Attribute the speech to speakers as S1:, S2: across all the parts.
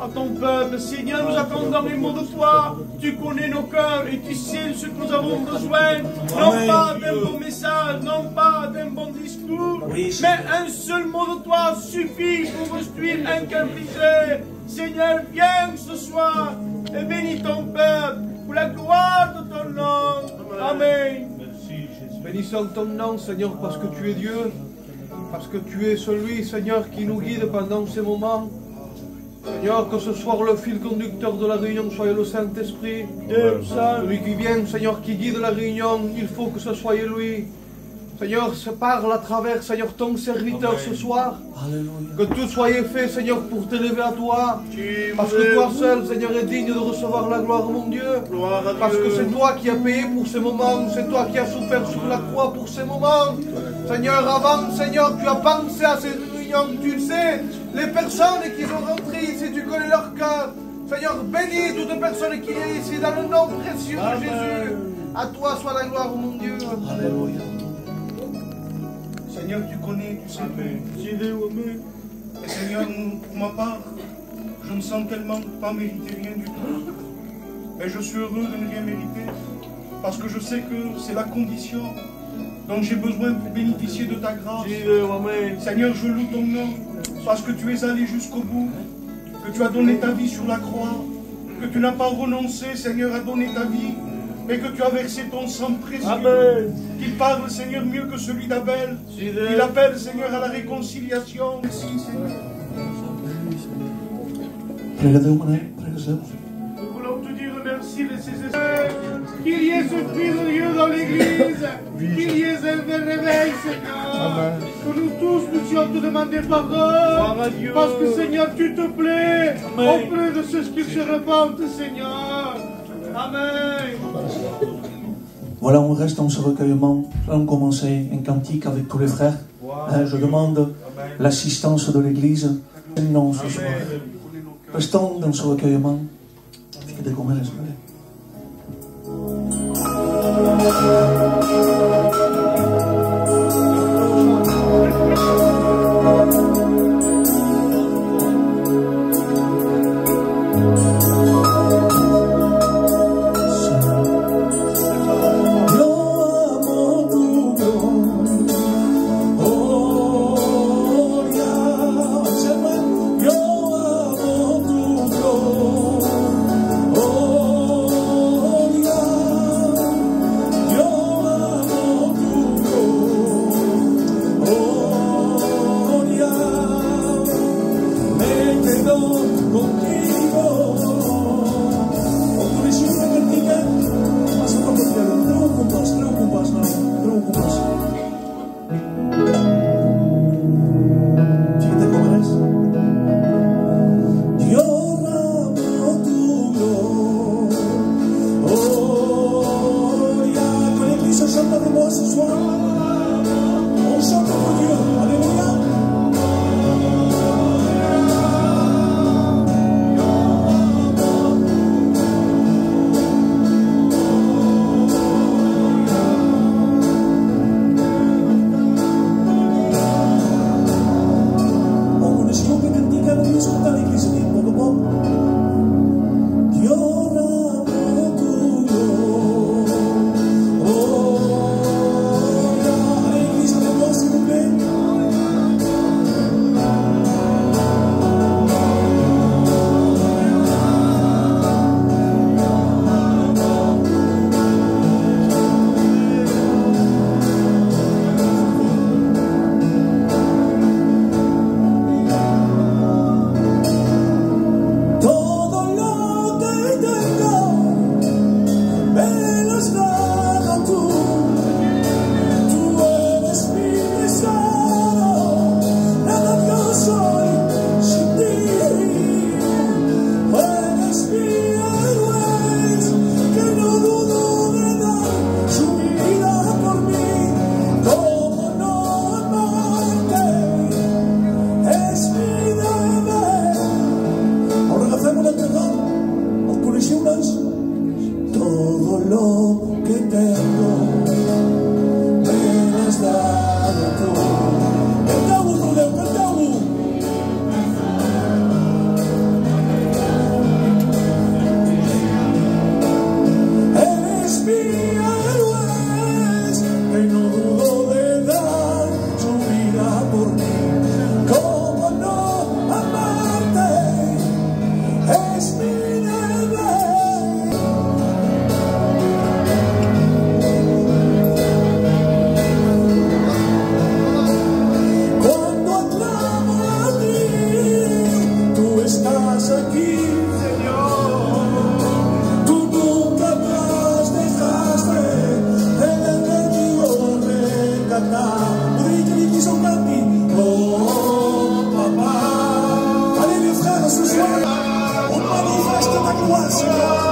S1: À ton peuple, Seigneur, nous attendons les mots de toi. Tu connais nos cœurs et tu sais ce que nous avons besoin. Non pas d'un bon message, non pas d'un bon discours, mais un seul mot de toi suffit pour restruire un cœur brisé. Seigneur, viens ce soir et bénis ton peuple pour la gloire de ton nom. Amen.
S2: Bénissons ton nom, Seigneur, parce que tu es Dieu, parce que tu es celui, Seigneur, qui nous guide pendant ces moments. Seigneur, que ce soir le fil conducteur de la réunion soit le Saint-Esprit. Celui qui vient, Seigneur, qui guide la réunion, il faut que ce soit lui. Seigneur, se parle à travers, Seigneur, ton serviteur ce soir. Alléluia. Que tout soit fait, Seigneur, pour t'élever à toi. Parce que toi seul, Seigneur, est digne de recevoir la gloire, mon Dieu. Parce que c'est toi qui as payé pour ces moments. C'est toi qui as souffert sur la croix pour ces moments. Seigneur, avant, Seigneur, tu as pensé à ces réunions. Tu le sais, les personnes qui sont rentrées ici, tu connais leur cœur. Seigneur, bénis toutes les personnes qui sont ici dans le nom précieux de Jésus. À toi soit la gloire, mon Dieu. Alléluia.
S3: Seigneur, tu connais, tu sais tout. Et Seigneur, pour ma part, je me sens tellement pas mériter rien du tout. Mais je suis heureux de ne rien mériter, parce que je sais que c'est la condition dont j'ai besoin pour bénéficier de ta grâce. Seigneur, je loue ton nom, parce que tu es allé jusqu'au bout, que tu as donné ta vie sur la croix, que tu n'as pas renoncé, Seigneur, à donner ta vie, mais que tu as versé ton sang précieux. Qu'il parle, Seigneur, mieux que celui d'Abel. Il appelle, Seigneur, à la réconciliation. Merci, Seigneur.
S1: Nous voulons te dire merci de ces esprits. Qu'il y ait ce Esprit de Dieu dans l'Église. Qu'il y ait un réveil, Seigneur. Que nous tous puissions te demander pardon. Parce que, Seigneur, tu te plais auprès de ceux qui se repentent, Seigneur. Amen.
S4: Voilà, on reste dans ce recueillement. Nous allons commencer un cantique avec tous les frères. Je demande l'assistance de l'Église. Non, ce soir. Restons dans ce recueillement. Fíjate cómo eres, ¿vale? estás aquí, Señor. Tú nunca más dejaste el enemigo rescatar. Ouvez qui sont cantés. Oh, papa. Allez les frères, ce soir, on manifeste ta gloire, Seigneur.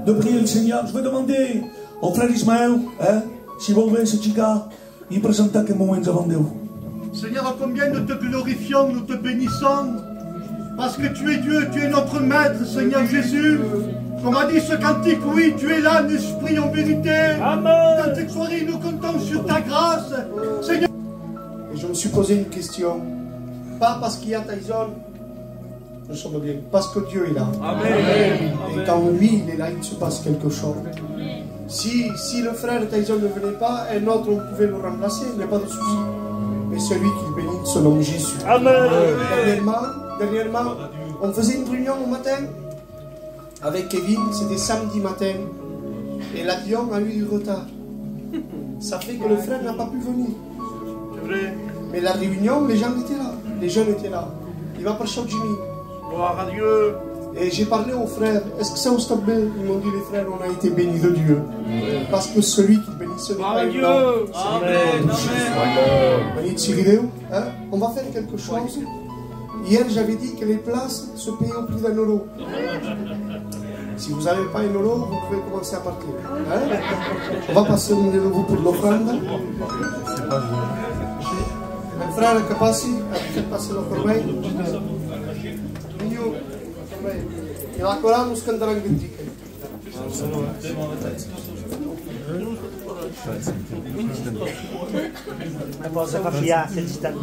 S4: De prier le Seigneur. Je vais demander au frère Ismaël, si vous voulez ce chica, il présente quelques moments avant Dieu.
S3: Seigneur, combien nous te glorifions, nous te bénissons, parce que tu es Dieu, tu es notre Maître, Seigneur Jésus. Comme a dit ce cantique, oui, tu es là, l'Esprit en vérité. Amen. Dans cette soirée, nous comptons sur ta grâce, Seigneur.
S5: Et je me suis posé une question, pas parce qu'il y a Tyson, nous sommes bien, parce que Dieu est là.
S3: Amen.
S5: Et quand lui, il est là, il se passe quelque chose. Si le frère Tyson ne venait pas, un autre, on pouvait le remplacer, il n'y a pas de souci. Mais celui qui bénit, c'est l'homme Jésus.
S3: Amen.
S5: Dernièrement, on faisait une réunion au matin avec Kevin, c'était samedi matin. Et l'avion a eu du retard. Ça fait que le frère n'a pas pu venir.
S3: C'est vrai.
S5: Mais la réunion, les gens étaient là. Les jeunes étaient là. Il va par Chau Jimmy.
S3: Gloire à Dieu.
S5: Et j'ai parlé aux frères, est-ce que ça vous stable? Ils m'ont dit, les frères, on a été bénis de Dieu. Parce que celui qui bénit, ce n'est pas un
S1: Dieu.
S3: Amen.
S5: Amen. On va faire quelque chose. Hier, j'avais dit que les places se payaient au prix d'un euro. Si vous n'avez pas un euro, vous pouvez commencer à partir. On va passer un euro pour l'offrande. Un frère qui passe, a passer l'offrande. E la Corano scandala anche in
S6: Ma cosa fa piacere di stare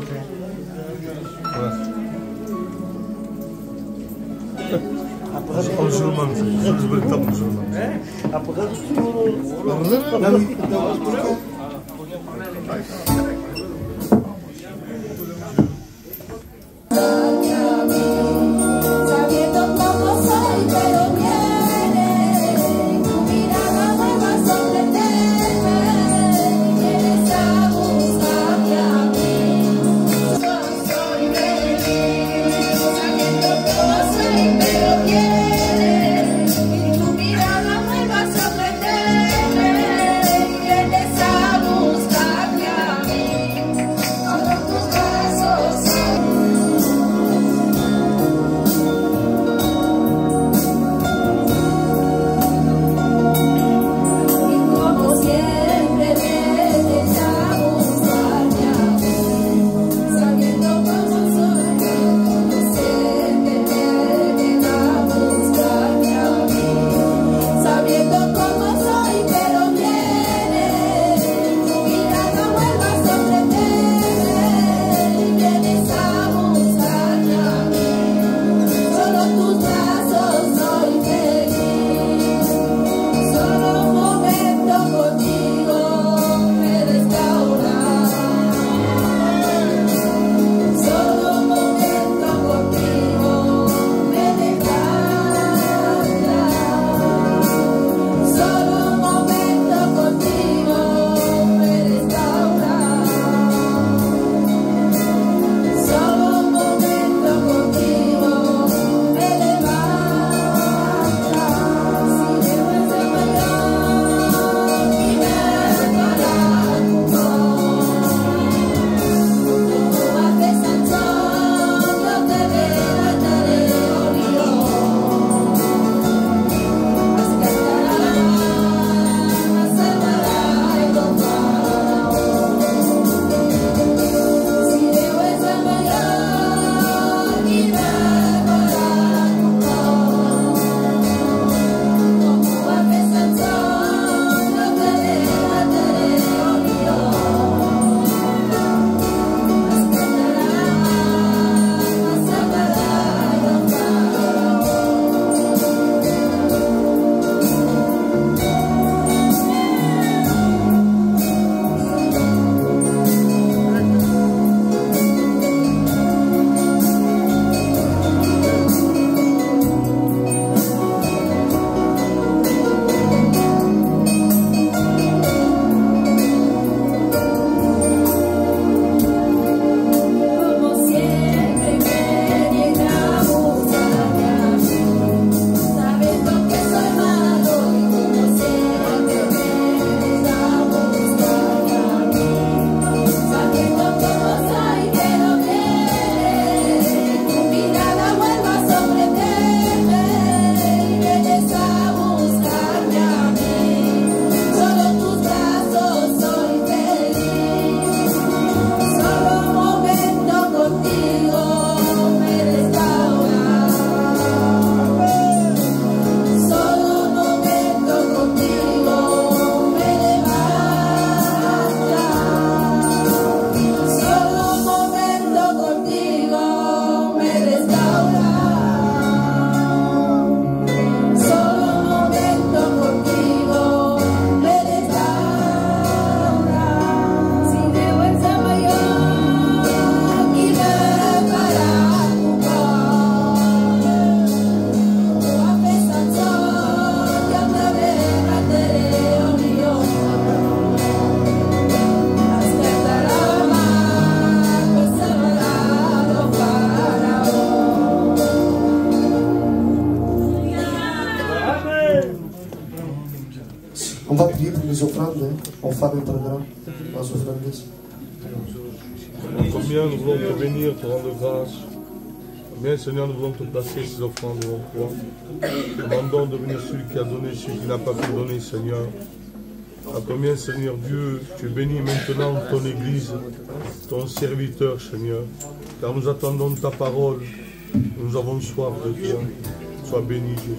S5: les offrandes, on fait un programme, les offrandes.
S7: Combien nous voulons te bénir, te rendre grâce. Combien, Seigneur, nous voulons te placer ces offrandes devant toi. Demandons de venir celui qui a donné, celui qui n'a pas pu donner, Seigneur. À combien, Seigneur Dieu, tu bénis maintenant ton Église, ton serviteur, Seigneur. Car nous attendons ta parole. Nous avons soif de toi. Sois béni, Dieu.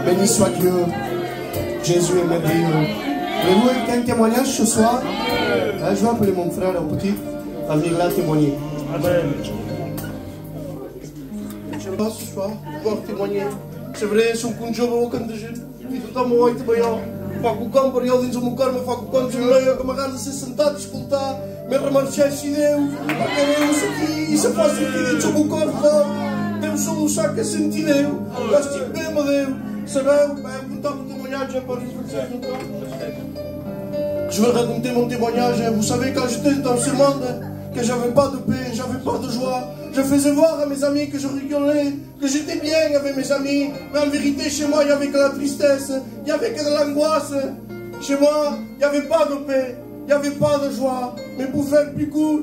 S5: Béni soit Dieu. Jésus est merveilleux. Voulez-vous un témoignage ce soir? Je vais appeler mon frère au petit à venir là témoigner.
S6: Amen.
S5: Je vais ce soir pouvoir témoigner. C'est vrai, son conjoint ook aan de zin. Die doet allemaal ooit bij jou. Fac o campo, eu din o carme, fac o campo, eu como a se sentar, escutar, me remarchar se deu. Porque Deus aqui, isso faz aqui din o corpo. Deus só o saca sentireu. Gasti bem, Deus. Sabeu, vai contar mon témoignage para reflexioner no campo. Je veux raconter mon témoignage. Vous savez, quand j'étais dans ce monde, que j'avais pas de paix, j'avais pas de joie. Je faisais voir à mes amis que je rigolais, que j'étais bien avec mes amis. Mais en vérité, chez moi, il n'y avait que la tristesse, il n'y avait que de l'angoisse. Chez moi, il n'y avait pas de paix, il n'y avait pas de joie. Mais pour faire plus court,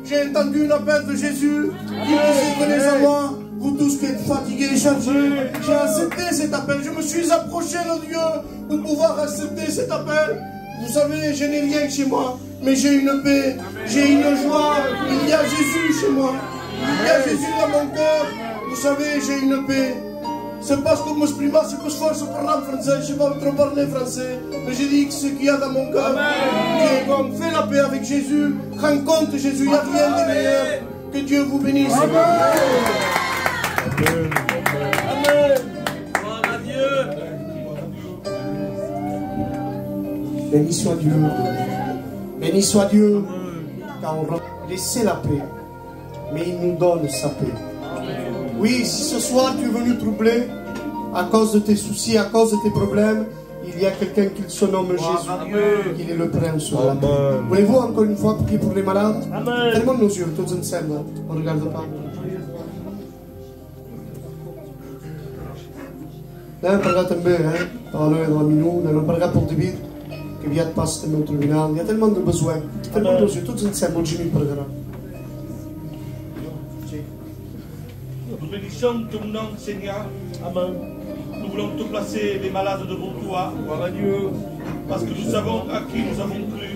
S5: j'ai entendu une appel de Jésus qui disait, venez à moi, vous tous qui êtes fatigués et chargés, j'ai accepté cet appel. Je me suis approché de Dieu pour pouvoir accepter cet appel. Vous savez, je n'ai rien chez moi, mais j'ai une paix, j'ai une joie. Il y a Jésus chez moi. Il y a Jésus dans mon cœur. Vous savez, j'ai une paix. C'est parce que je m'exprime, c'est que je force pour parler français. Je ne sais pas trop parler français, mais je dis que ce qu'il y a dans mon cœur, qui est bon. Fais la paix avec Jésus, rencontre Jésus, il n'y a rien de meilleur. Que Dieu vous bénisse.
S1: Amen. Amen. Gloire à Dieu.
S5: Béni soit Dieu. Béni soit Dieu. Car on laisse la paix, mais il nous donne sa paix. Oui, si ce soir tu es venu troubler à cause de tes soucis, à cause de tes problèmes, il y a quelqu'un qui se nomme Jésus. Il est le prince sur la paix. Voulez-vous encore une fois prier pour les malades? Fermons nos yeux, tous ensemble. On ne regarde pas. Non, parla també, parla de la minut, no parla pour David, que aviat passa també al tribunal. Hi ha tellement de besoins. Fermons nos yeux, tots ensemble, Jimmy parlarà.
S3: Nous bénissons ton nom, Seigneur. Amen. Nous voulons te placer les malades devant toi. Gloire à Dieu. Parce que nous savons à qui nous avons cru.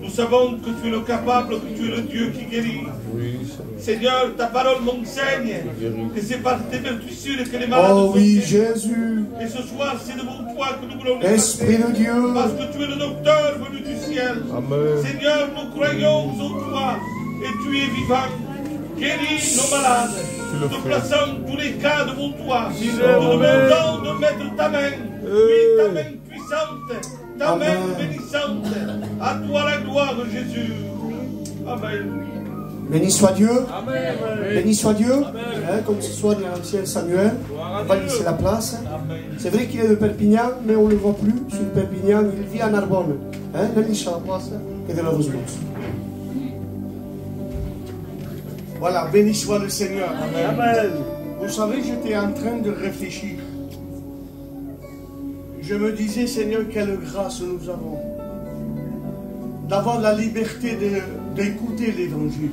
S3: Nous savons que tu es le capable, que tu es le Dieu qui guérit. Oui, Seigneur, ta parole m'enseigne que c'est par tes vertus que les malades sont guéris.
S5: Jésus.
S3: Et ce soir, c'est devant toi que nous voulons nous
S5: Esprit de Dieu.
S3: Parce que tu es le docteur venu du ciel. Amen. Seigneur, nous croyons en toi et tu es vivant. Guéris nos malades. Nous te plaçons tous les cas devant toi. Nous demandons de mettre ta main. Oui, ta main puissante. Ta main bénissante. À toi la gloire, Jésus. Amen.
S5: Béni soit Dieu.
S3: Amen.
S5: Béni soit Dieu. Comme ce soit l'ancien Samuel. On va laisser la place. C'est vrai qu'il est de Perpignan, mais on ne le voit plus sur Perpignan. Il vit à Narbonne. La place. Que de la vous. Voilà, béni soit le Seigneur. Amen. Vous savez, j'étais en train de réfléchir. Je me disais, Seigneur, quelle grâce nous avons d'avoir la liberté d'écouter l'Évangile.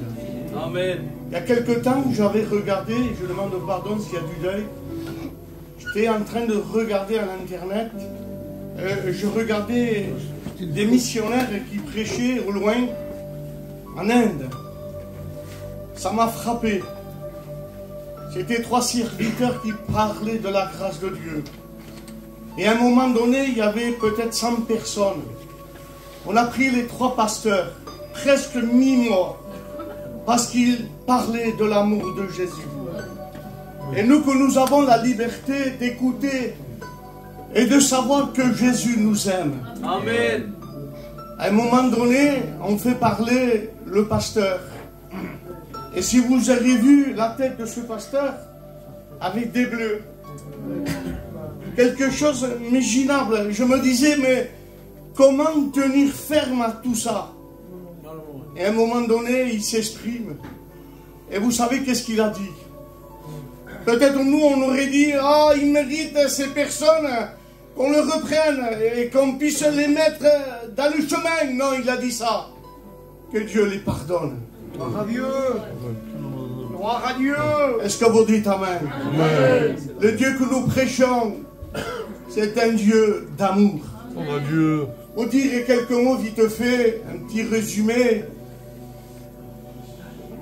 S1: Amen.
S5: Il y a quelque temps, j'avais regardé, je demande pardon s'il y a du deuil, j'étais en train de regarder à l'Internet, je regardais des missionnaires qui prêchaient au loin, en Inde. Ça m'a frappé. C'était 3 serviteurs qui parlaient de la grâce de Dieu. Et à un moment donné, il y avait peut-être 100 personnes. On a pris les 3 pasteurs, presque mi-mois, parce qu'ils parlaient de l'amour de Jésus. Et nous que nous avons la liberté d'écouter et de savoir que Jésus nous aime.
S1: Amen.
S5: À un moment donné, on fait parler le pasteur. Et si vous avez vu la tête de ce pasteur, avec des bleus, quelque chose d'imaginable. Je me disais, mais comment tenir ferme à tout ça? Et à un moment donné, il s'exprime. Et vous savez qu'est-ce qu'il a dit? Peut-être nous, on aurait dit, ah, il mérite ces personnes, qu'on le reprenne et qu'on puisse les mettre dans le chemin. Non, il a dit ça. Que Dieu les pardonne. Gloire à Dieu. Gloire à Dieu. Est-ce que vous dites Amen? Amen. Le Dieu que nous prêchons, c'est un Dieu d'amour.
S7: Gloire à Dieu.
S5: Pour dire quelques mots vite fait, un petit résumé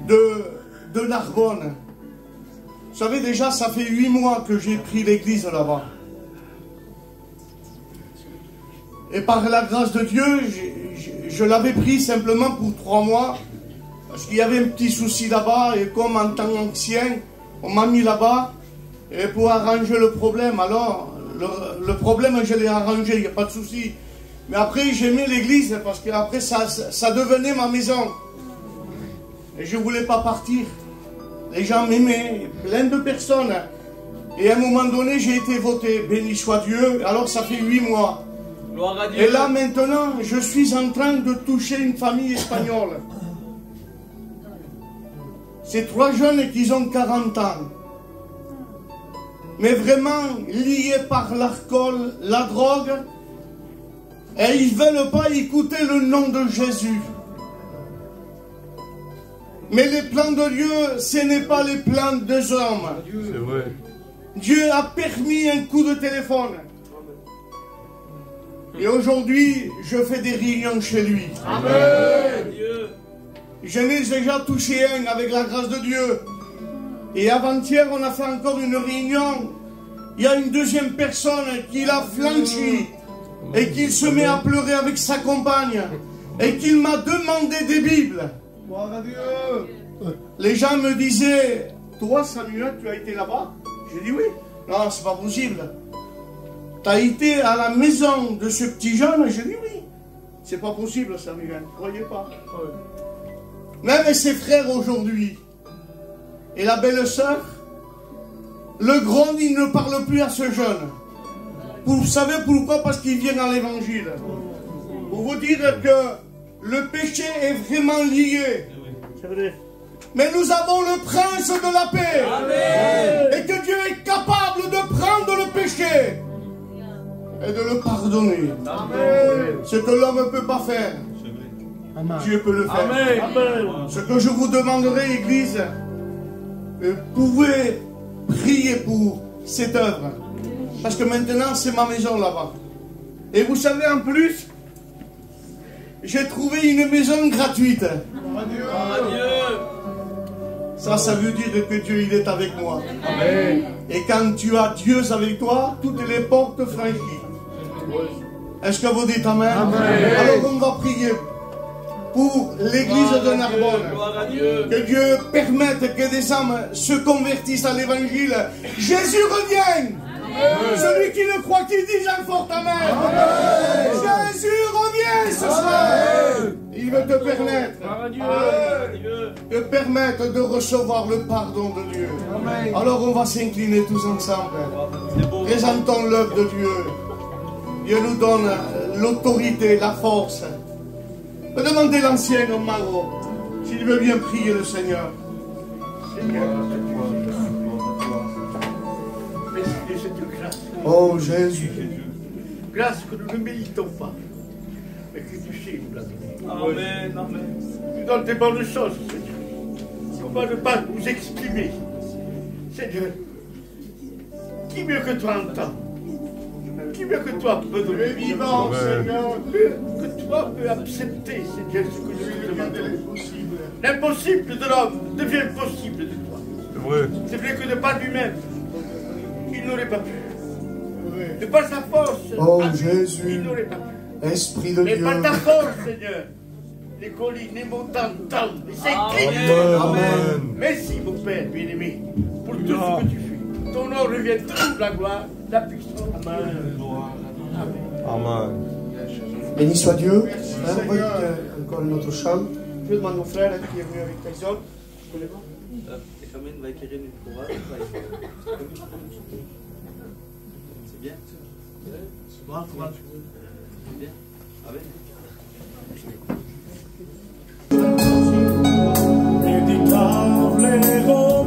S5: de Narbonne. Vous savez déjà, ça fait 8 mois que j'ai pris l'église là-bas. Et par la grâce de Dieu, je l'avais pris simplement pour 3 mois. Parce qu'il y avait un petit souci là-bas. Et comme en tant qu'ancien, on m'a mis là-bas. Et pour arranger le problème. Alors, le problème, je l'ai arrangé, il n'y a pas de souci. Mais après, j'aimais l'église. Parce qu'après, ça devenait ma maison. Et je ne voulais pas partir. Les gens m'aimaient, plein de personnes. Et à un moment donné, j'ai été voté. Béni soit Dieu. Alors, ça fait 8 mois.
S1: Gloire à Dieu.
S5: Et là, maintenant, je suis en train de toucher une famille espagnole. C'est 3 jeunes qui ont 40 ans. Mais vraiment liés par l'alcool, la drogue. Et ils ne veulent pas écouter le nom de Jésus.
S1: Mais les plans de Dieu, ce n'est pas les plans des hommes.
S7: C'est vrai.
S1: Dieu a permis un coup de téléphone. Et aujourd'hui, je fais des réunions chez lui.
S7: Amen.
S1: Je n'ai déjà touché un avec la grâce de Dieu. Et avant-hier, on a fait encore une réunion. Il y a une deuxième personne qui l'a flanchi et qui se met à pleurer avec sa compagne et qui m'a demandé des Bibles.
S5: Gloire à Dieu.
S1: Les gens me disaient, toi Samuel, tu as été là-bas? J'ai dit oui. Non, c'est pas possible. Tu as été à la maison de ce petit jeune? J'ai dit oui. C'est pas possible, Samuel. Ne croyez pas. Même ses frères aujourd'hui. Et la belle-sœur, le grand, il ne parle plus à ce jeune. Vous savez pourquoi? Parce qu'il vient dans l'évangile. Pour vous dire que le péché est vraiment lié.
S6: C'est vrai.
S1: Mais nous avons le prince de la paix. Amen. Et que Dieu est capable de prendre le péché et de le pardonner. Amen. Ce que l'homme ne peut pas faire, Dieu peut le faire.
S7: Amen.
S1: Amen. Ce que je vous demanderai, Église, vous pouvez prier pour cette œuvre. Parce que maintenant, c'est ma maison là-bas. Et vous savez, en plus, j'ai trouvé une maison gratuite.
S7: Adieu.
S1: Ça veut dire que Dieu, il est avec moi.
S7: Amen.
S1: Et quand tu as Dieu avec toi, toutes les portes franchies. Est-ce que vous dites Amen?
S7: Amen.
S1: Alors on va prier pour l'église de Narbonne. Que Dieu permette que des âmes se convertissent à l'évangile. Jésus revient. Amen. Celui qui le croit, qui dise un fort Amen. Amen. Jésus revient ce soir. Il veut te permettre de recevoir le pardon de Dieu. Amen. Alors on va s'incliner tous ensemble. Présentons l'œuvre de Dieu. Dieu nous donne l'autorité, la force. Demandez l'ancien au Maro s'il veut bien prier le Seigneur. Oh Jésus.
S8: Grâce que nous ne méritons pas, mais que tu sais nous la donner.
S7: Amen, amen.
S8: Tu donnes des bonnes choses, Seigneur. Comment ne pas nous exprimer, Seigneur? Qui mieux que toi entend? Qui mieux que toi peut donner vivant, Seigneur? Que toi peut accepter, Seigneur, ce que nous lui demandons. L'impossible de l'homme devient possible de toi.
S7: C'est vrai.
S8: C'est vrai que de pas lui-même, il n'aurait pas pu. De par sa force,
S1: oh
S8: il
S1: Jésus,
S8: n'aurait pas pu.
S1: Esprit de
S8: Mais
S1: Dieu.
S8: par ta force, Seigneur, les collines, les montagnes tombent, les s'inclinent.
S7: Amen.
S8: Merci, mon Père bien-aimé, pour tout ce que tu fais. Ton nom revient toute la gloire, la puissance. Amen.
S7: Amen.
S1: Béni soit Dieu. On va écouter encore notre chant. Je demande au frère qui est venu avec Tyson. Je connais pas.
S9: C'est bien. C'est bien. Amen.
S10: Oh,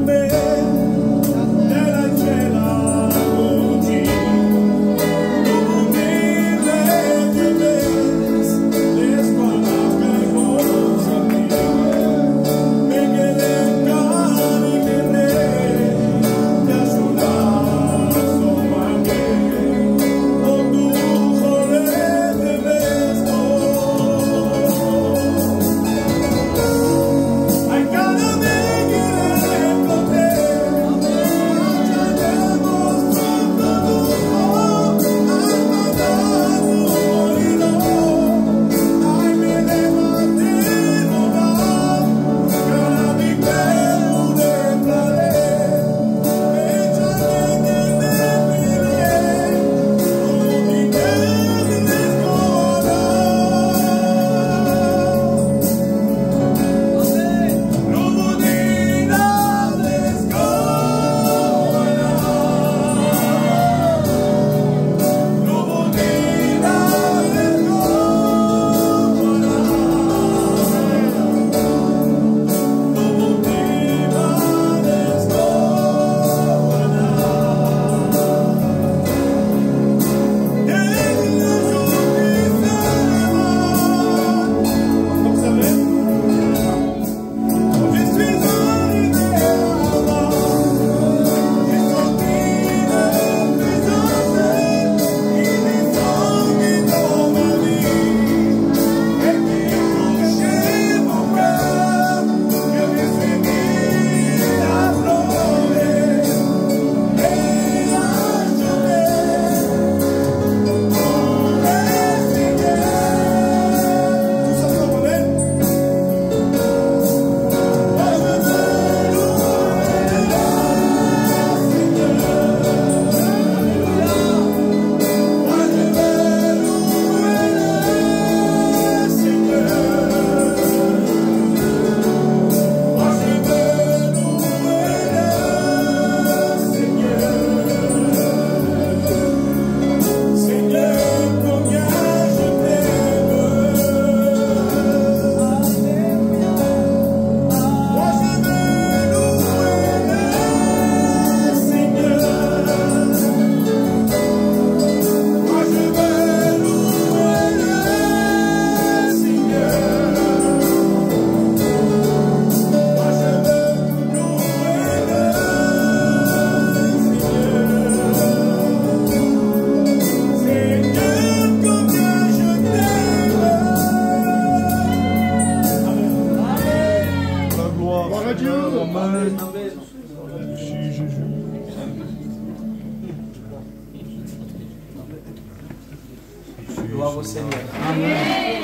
S10: au Seigneur. Amen.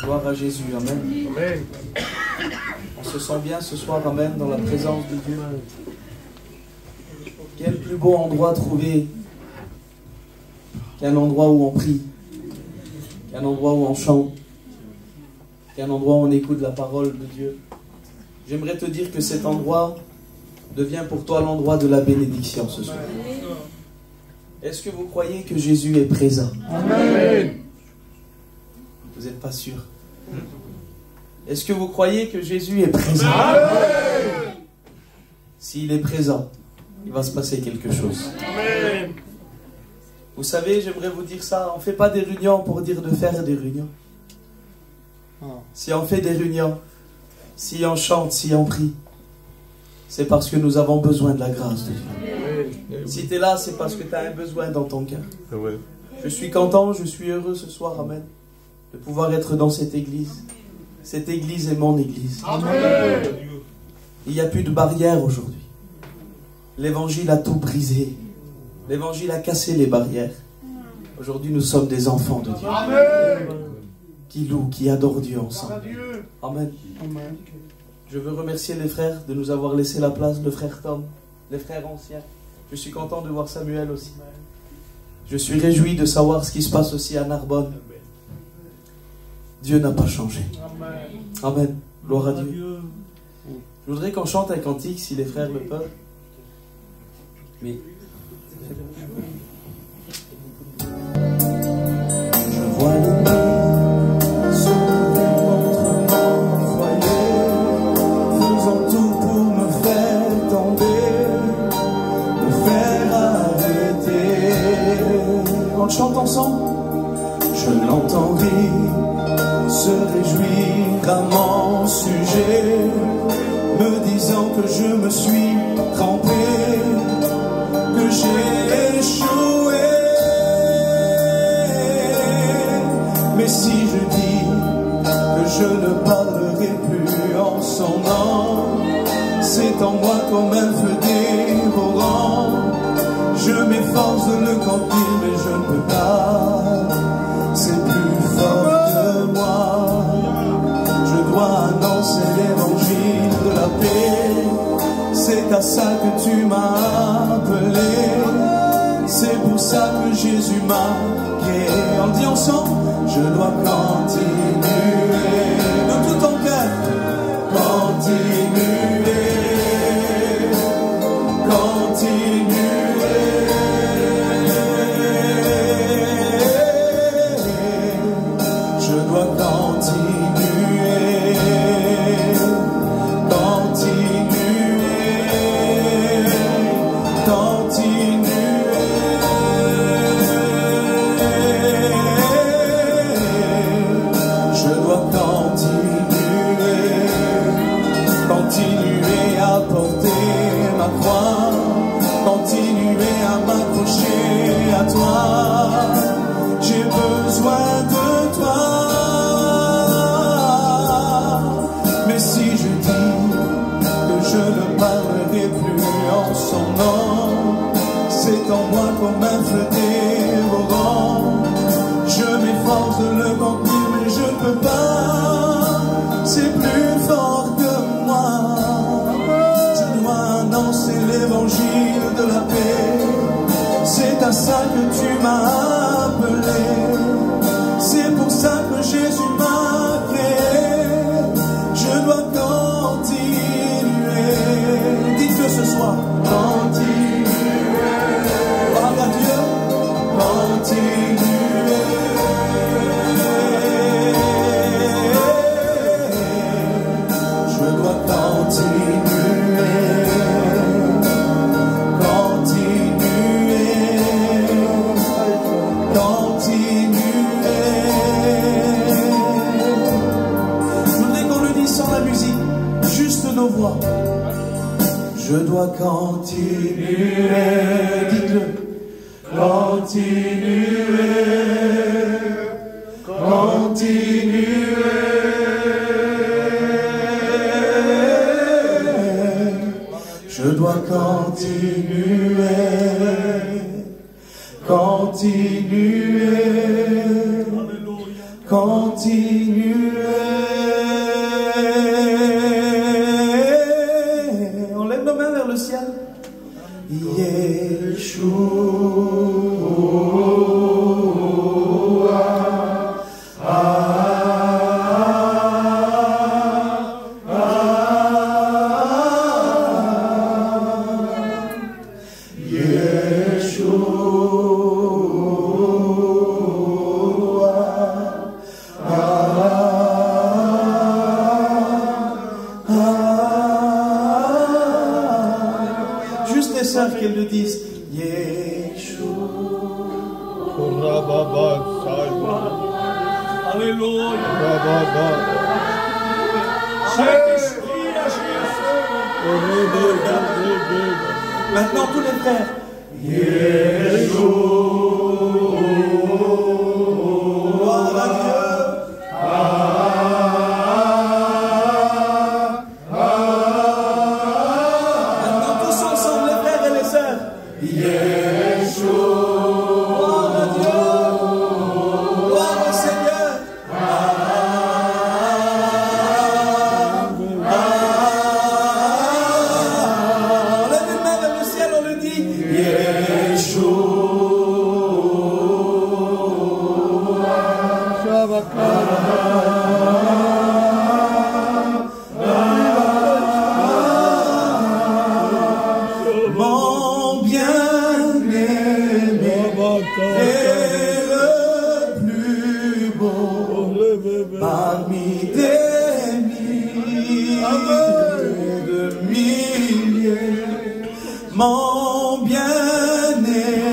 S10: Gloire à Jésus. Amen.
S2: Amen.
S10: On se sent bien ce soir, amen, dans la présence de Dieu. Quel plus beau endroit trouver qu'un endroit où on prie, qu'un endroit où on chante, qu'un endroit où on écoute la parole de Dieu. J'aimerais te dire que cet endroit devient pour toi l'endroit de la bénédiction ce soir. Est-ce que vous croyez que Jésus est présent?
S2: Amen.
S10: Vous n'êtes pas sûr? Est-ce que vous croyez que Jésus est présent?
S2: Amen.
S10: S'il est présent, il va se passer quelque chose.
S2: Amen.
S10: Vous savez, j'aimerais vous dire ça, on ne fait pas des réunions pour dire de faire des réunions. Si on fait des réunions, si on chante, si on prie, c'est parce que nous avons besoin de la grâce de Dieu. Si tu es là, c'est parce que tu as un besoin dans ton cœur. Je suis content, je suis heureux ce soir, amen, de pouvoir être dans cette église. Cette église est mon église.
S2: Amen.
S10: Il n'y a plus de barrières aujourd'hui. L'évangile a tout brisé. L'évangile a cassé les barrières. Aujourd'hui, nous sommes des enfants de Dieu.
S2: Amen.
S10: Qui louent, qui adorent Dieu ensemble. Amen. Je veux remercier les frères de nous avoir laissé la place, le frère Tom, les frères anciens. Je suis content de voir Samuel aussi. Je suis réjoui de savoir ce qui se passe aussi à Narbonne. Dieu n'a pas changé. Amen. Gloire à Dieu. Je voudrais qu'on chante un cantique si les frères le peuvent. Mais je vois l'ennemi sauver contre mon foyer, faisant tout pour me faire tomber, me faire arrêter. On chante ensemble. Je l'entends rire, se réjouir à mon sujet, me disant que je me suis trompé, que j'ai échoué. Mais si je dis que je ne parlerai plus en son nom, c'est en moi comme un feu dévorant. Je m'efforce de le contenir, mais je ne peux pas. C'est plus fort que moi. Je dois annoncer l'évangile de la paix. C'est à ça que tu m'as appelé. C'est pour ça que Jésus m'a créé. On dit ensemble, je dois continuer de tout ton cœur. Continuer, continuer. Je dois continuer, continuer, continuer. Je dois continuer, continuer à porter ma croix, continuer à m'accrocher à toi. J'ai besoin de toi. Mais si je dis que je ne parlerai plus en son nom, c'est en moi comme un feu dévorant. Je m'efforce de le contenir, mais je ne peux pas. C'est plus fort que moi. Je dois annoncer l'évangile de la paix. C'est à ça que tu m'as appelé. C'est pour ça que Jésus m'a créé. Je dois continuer. Dites-le ce soir. Continuer. Parle à Dieu. Continuer. Je dois continuer. Continuer. Continuer. Je voudrais qu'on le dise sans la musique, juste nos voix. Je dois continuer, dites-le. Continuer, continuer. Je dois continuer, continuer. continuer. On lève nos mains vers le ciel. Qu'elles le disent.
S1: Alléluia.
S10: Maintenant tous les frères. Gloire à Dieu. Maintenant tous ensemble les frères et les sœurs. Gloire à Dieu. Gloire au Seigneur. On lève une main vers le ciel, on le dit. Mon bien-aimé est le plus beau parmi des milliers de milliers. Mon bien-aimé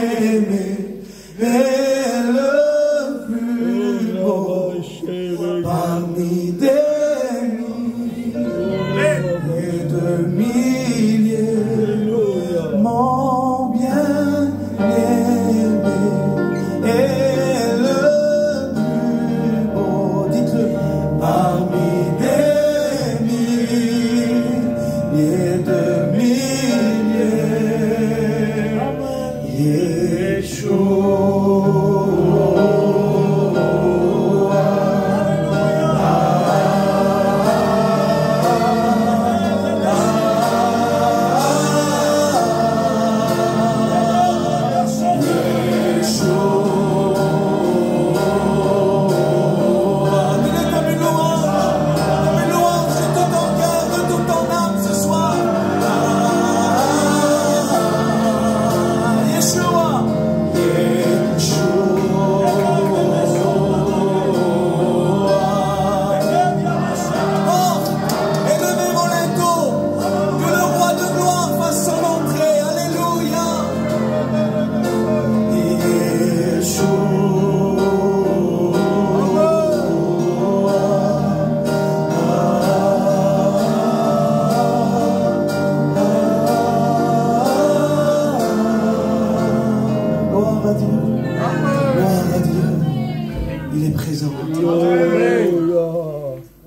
S10: est le plus beau parmi des milliers de milliers. Mon bien-aimé est le plus beau, dites-le, parmi des milliers de milliers.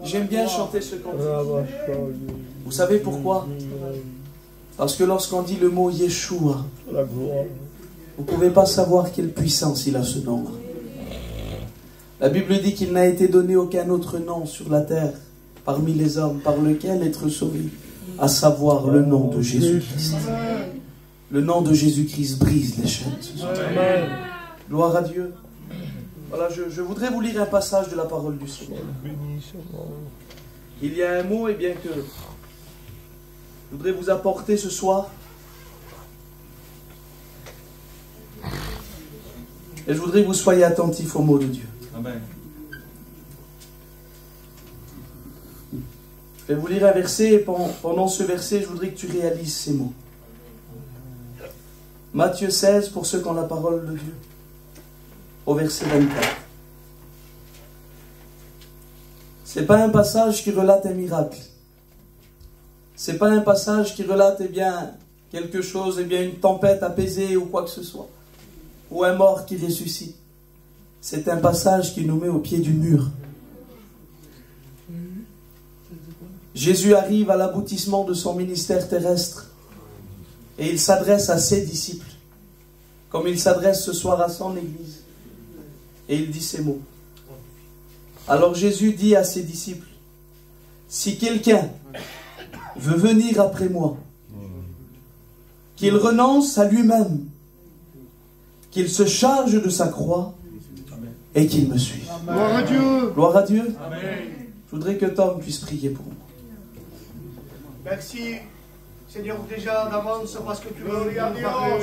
S10: J'aime bien chanter ce cantique. Vous savez pourquoi? Parce que lorsqu'on dit le mot Yeshua, vous ne pouvez pas savoir quelle puissance il a ce nom. La Bible dit qu'il n'a été donné aucun autre nom sur la terre parmi les hommes par lequel être sauvé, à savoir le nom de Jésus-Christ. Le nom de Jésus-Christ brise les chaînes. Gloire à Dieu. Voilà, je voudrais vous lire un passage de la parole du Seigneur. Il y a un mot, et bien que je voudrais vous apporter ce soir. Et je voudrais que vous soyez attentifs au mot de Dieu.
S9: Amen.
S10: Je vais vous lire un verset, et pendant ce verset, je voudrais que tu réalises ces mots. Matthieu 16, pour ceux qui ont la parole de Dieu. Au verset 24. Ce n'est pas un passage qui relate un miracle. Ce n'est pas un passage qui relate quelque chose, une tempête apaisée ou quoi que ce soit. Ou un mort qui ressuscite. C'est un passage qui nous met au pied du mur. Jésus arrive à l'aboutissement de son ministère terrestre et il s'adresse à ses disciples, comme il s'adresse ce soir à son Église. Et il dit ces mots.
S11: Alors Jésus dit à ses disciples, si quelqu'un veut venir après moi, qu'il renonce à lui-même, qu'il se charge de sa croix et qu'il me suive.
S5: Gloire à Dieu.
S11: Gloire à Dieu.
S1: Amen.
S11: Je voudrais que Tom puisse prier pour moi.
S5: Merci, Seigneur, déjà d'avance parce que tu veux nous parler.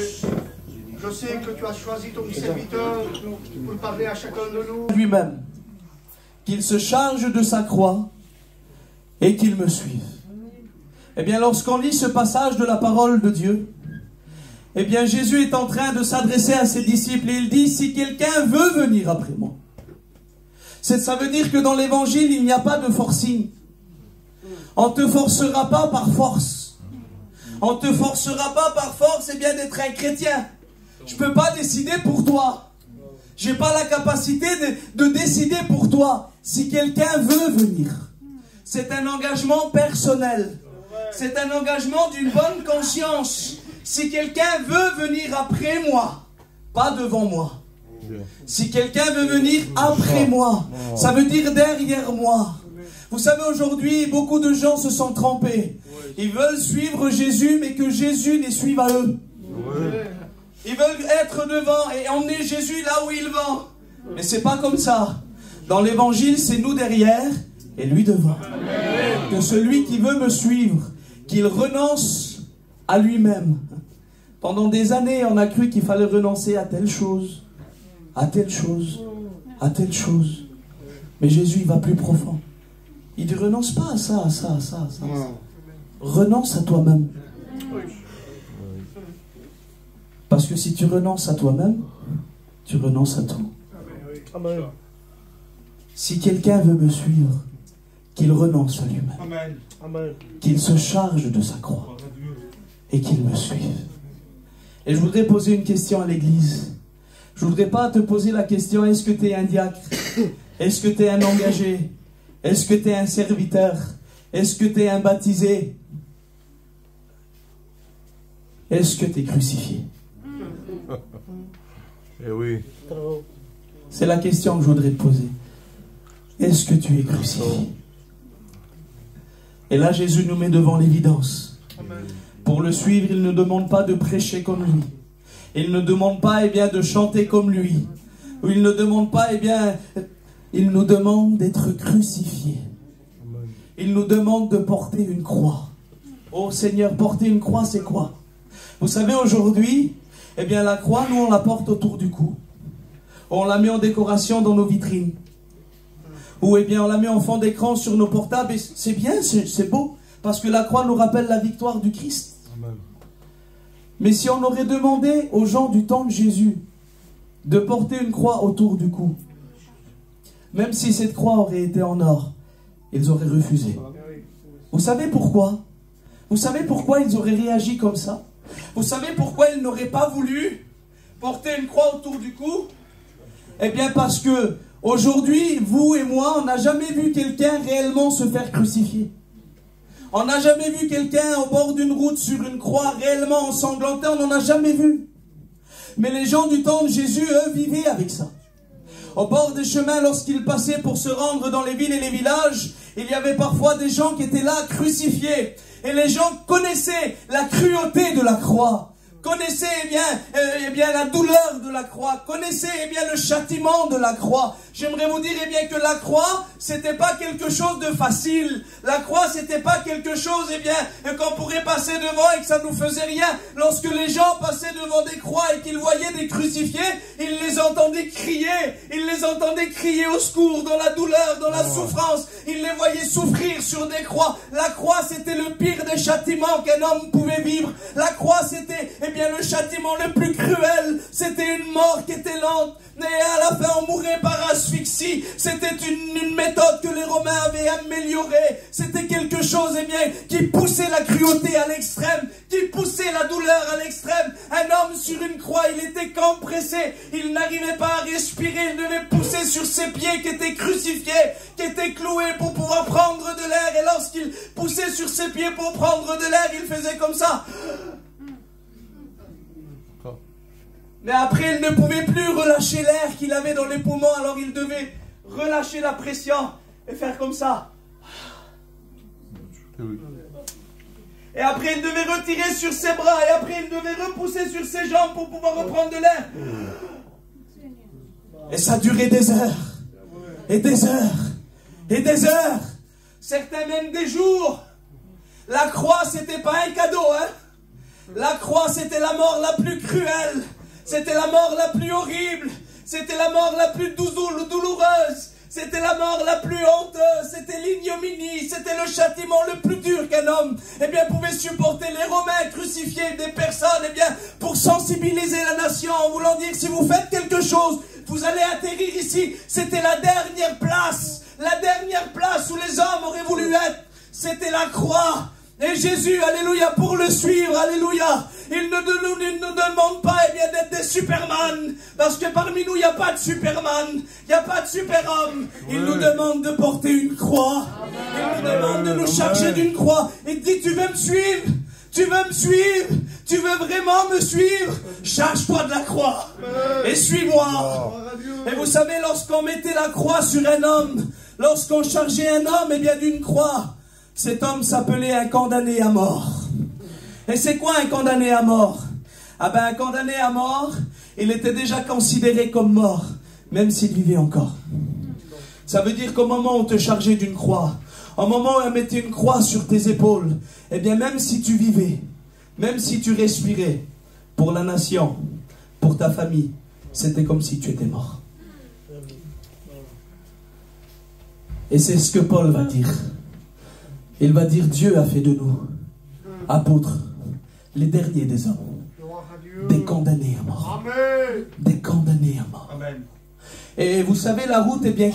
S5: Je sais que tu as choisi ton serviteur pour parler à chacun de nous.
S11: Lui-même, qu'il se charge de sa croix et qu'il me suive. Eh bien, lorsqu'on lit ce passage de la parole de Dieu, eh bien, Jésus est en train de s'adresser à ses disciples et il dit, si quelqu'un veut venir après moi. Ça veut dire que dans l'évangile, il n'y a pas de forcing. On ne te forcera pas par force. On ne te forcera pas par force, eh bien, d'être un chrétien. Je ne peux pas décider pour toi. Je n'ai pas la capacité de décider pour toi. Si quelqu'un veut venir, c'est un engagement personnel. C'est un engagement d'une bonne conscience. Si quelqu'un veut venir après moi, pas devant moi. Si quelqu'un veut venir après moi, ça veut dire derrière moi. Vous savez, aujourd'hui, beaucoup de gens se sont trompés. Ils veulent suivre Jésus, mais que Jésus les suive à eux. Ils veulent être devant et emmener Jésus là où il va. Mais c'est pas comme ça. Dans l'évangile, c'est nous derrière et lui devant. Que celui qui veut me suivre, qu'il renonce à lui-même. Pendant des années, on a cru qu'il fallait renoncer à telle chose, à telle chose, à telle chose. Mais Jésus, il va plus profond. Il ne renonce pas à ça, à ça, à ça, à ça. Renonce à toi-même. Parce que si tu renonces à toi-même, tu renonces à tout. Si quelqu'un veut me suivre, qu'il renonce à lui-même. Qu'il se charge de sa croix. Et qu'il me suive. Et je voudrais poser une question à l'église. Je ne voudrais pas te poser la question, est-ce que tu es un diacre? Est-ce que tu es un engagé? Est-ce que tu es un serviteur? Est-ce que tu es un baptisé? Est-ce que tu es crucifié?
S7: Eh oui.
S11: C'est la question que je voudrais te poser. Est-ce que tu es crucifié? Et là, Jésus nous met devant l'évidence. Pour le suivre, il ne demande pas de prêcher comme lui. Il ne demande pas, eh bien, de chanter comme lui. Ou il ne demande pas, eh bien, il nous demande d'être crucifié. Il nous demande de porter une croix. Oh Seigneur, porter une croix, c'est quoi? Vous savez, aujourd'hui, eh bien, la croix, nous, on la porte autour du cou. On la met en décoration dans nos vitrines. Ou, eh bien, on la met en fond d'écran sur nos portables. Et c'est bien, c'est beau. Parce que la croix nous rappelle la victoire du Christ. Amen. Mais si on aurait demandé aux gens du temps de Jésus de porter une croix autour du cou, même si cette croix aurait été en or, ils auraient refusé. Vous savez pourquoi? Vous savez pourquoi ils auraient réagi comme ça? Vous savez pourquoi ils n'auraient pas voulu porter une croix autour du cou? Eh bien parce que aujourd'hui, vous et moi, on n'a jamais vu quelqu'un réellement se faire crucifier. On n'a jamais vu quelqu'un au bord d'une route sur une croix réellement ensanglanté, on n'en a jamais vu. Mais les gens du temps de Jésus, eux, vivaient avec ça. Au bord des chemins, lorsqu'ils passaient pour se rendre dans les villes et les villages, il y avait parfois des gens qui étaient là, crucifiés. Et les gens connaissaient la cruauté de la croix. Connaissez eh bien la douleur de la croix. Connaissez bien le châtiment de la croix. J'aimerais vous dire bien que la croix, c'était pas quelque chose de facile. La croix, c'était pas quelque chose qu'on pourrait passer devant et que ça nous faisait rien. Lorsque les gens passaient devant des croix et qu'ils voyaient des crucifiés, ils les entendaient crier. Ils les entendaient crier au secours, dans la douleur, dans la souffrance. Ils les voyaient souffrir sur des croix. La croix, c'était le pire des châtiments qu'un homme pouvait vivre. La croix, c'était le châtiment le plus cruel. C'était une mort qui était lente. Et à la fin, on mourait par asphyxie. C'était une méthode que les Romains avaient améliorée. C'était quelque chose, qui poussait la cruauté à l'extrême, qui poussait la douleur à l'extrême. Un homme sur une croix, il était compressé. Il n'arrivait pas à respirer. Il devait pousser sur ses pieds qui étaient crucifiés, qui étaient cloués pour pouvoir prendre de l'air. Et lorsqu'il poussait sur ses pieds pour prendre de l'air, il faisait comme ça. Mais après, il ne pouvait plus relâcher l'air qu'il avait dans les poumons, alors il devait relâcher la pression et faire comme ça. Et après, il devait retirer sur ses bras. Et après, il devait repousser sur ses jambes pour pouvoir reprendre de l'air. Et ça durait des heures. Et des heures. Et des heures. Certains même des jours. La croix, c'était pas un cadeau, hein. La croix, c'était la mort la plus cruelle. C'était la mort la plus horrible. C'était la mort la plus douloureuse. C'était la mort la plus honteuse. C'était l'ignominie. C'était le châtiment le plus dur qu'un homme, eh bien, pouvait supporter. Les Romains crucifiaient des personnes, eh bien, pour sensibiliser la nation, en voulant dire, si vous faites quelque chose, vous allez atterrir ici. C'était la dernière place où les hommes auraient voulu être. C'était la croix. Et Jésus, alléluia, pour le suivre, alléluia, il ne nous demande pas, eh bien, d'être des Superman, parce que parmi nous, il n'y a pas de Superman, il n'y a pas de super-homme. Il nous demande de porter une croix. Il nous demande de nous charger d'une croix. Il dit, tu veux me suivre? Tu veux me suivre? Tu veux vraiment me suivre? Charge-toi de la croix et suis-moi. Et vous savez, lorsqu'on mettait la croix sur un homme, lorsqu'on chargeait un homme, eh bien, d'une croix, cet homme s'appelait un condamné à mort. Et c'est quoi un condamné à mort? Ah ben, un condamné à mort, il était déjà considéré comme mort, même s'il vivait encore. Ça veut dire qu'au moment où on te chargeait d'une croix, au moment où on mettait une croix sur tes épaules, eh bien, même si tu vivais, même si tu respirais, pour la nation, pour ta famille, c'était comme si tu étais mort. Et c'est ce que Paul va dire. Il va dire, Dieu a fait de nous apôtres, les derniers des hommes, des condamnés à mort. Des condamnés à mort. Amen. Et vous savez, la route, eh bien,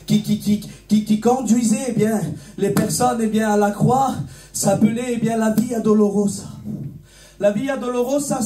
S11: qui conduisait, eh bien, les personnes, eh bien, à la croix, s'appelait, eh bien, la Via Dolorosa. La Via Dolorosa,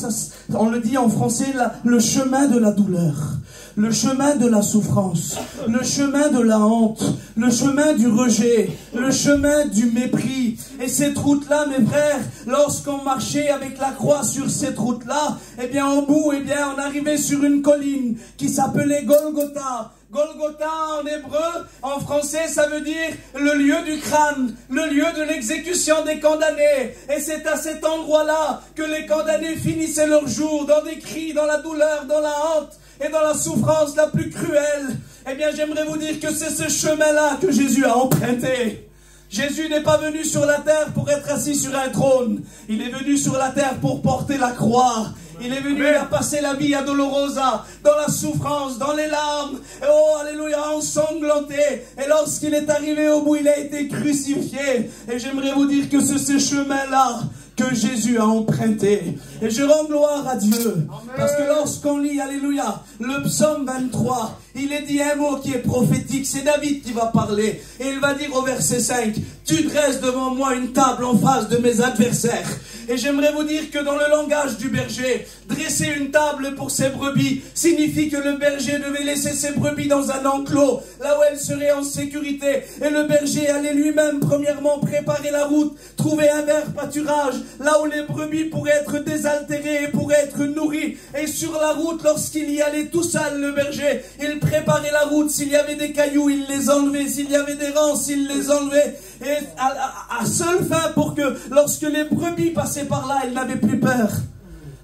S11: on le dit en français, le chemin de la douleur. Le chemin de la souffrance, le chemin de la honte, le chemin du rejet, le chemin du mépris. Et cette route-là, mes frères, lorsqu'on marchait avec la croix sur cette route-là, eh bien au bout, eh bien on arrivait sur une colline qui s'appelait Golgotha. Golgotha en hébreu, en français, ça veut dire le lieu du crâne, le lieu de l'exécution des condamnés. Et c'est à cet endroit-là que les condamnés finissaient leur jour, dans des cris, dans la douleur, dans la honte et dans la souffrance la plus cruelle. Eh bien, j'aimerais vous dire que c'est ce chemin-là que Jésus a emprunté. Jésus n'est pas venu sur la terre pour être assis sur un trône. Il est venu sur la terre pour porter la croix. Il est venu à passer la vie à Dolorosa, dans la souffrance, dans les larmes. Oh, alléluia, ensanglanté. Et lorsqu'il est arrivé au bout, il a été crucifié. Et j'aimerais vous dire que c'est ce chemin-là que Jésus a emprunté. Et je rends gloire à Dieu. Parce que lorsqu'on lit, alléluia, le psaume 23, il est dit un mot qui est prophétique. C'est David qui va parler. Et il va dire au verset 5, tu dresses devant moi une table en face de mes adversaires. Et j'aimerais vous dire que dans le langage du berger, dresser une table pour ses brebis signifie que le berger devait laisser ses brebis dans un enclos, là où elles seraient en sécurité. Et le berger allait lui-même, premièrement, préparer la route, trouver un vert pâturage, là où les brebis pourraient être désaltérées et pourraient être nourries. Et sur la route, lorsqu'il y allait tout seul, le berger, il préparait la route. S'il y avait des cailloux, il les enlevait. S'il y avait des rances, il les enlevait. Et à seule fin pour que, lorsque les brebis passaient par là, elles n'avaient plus peur.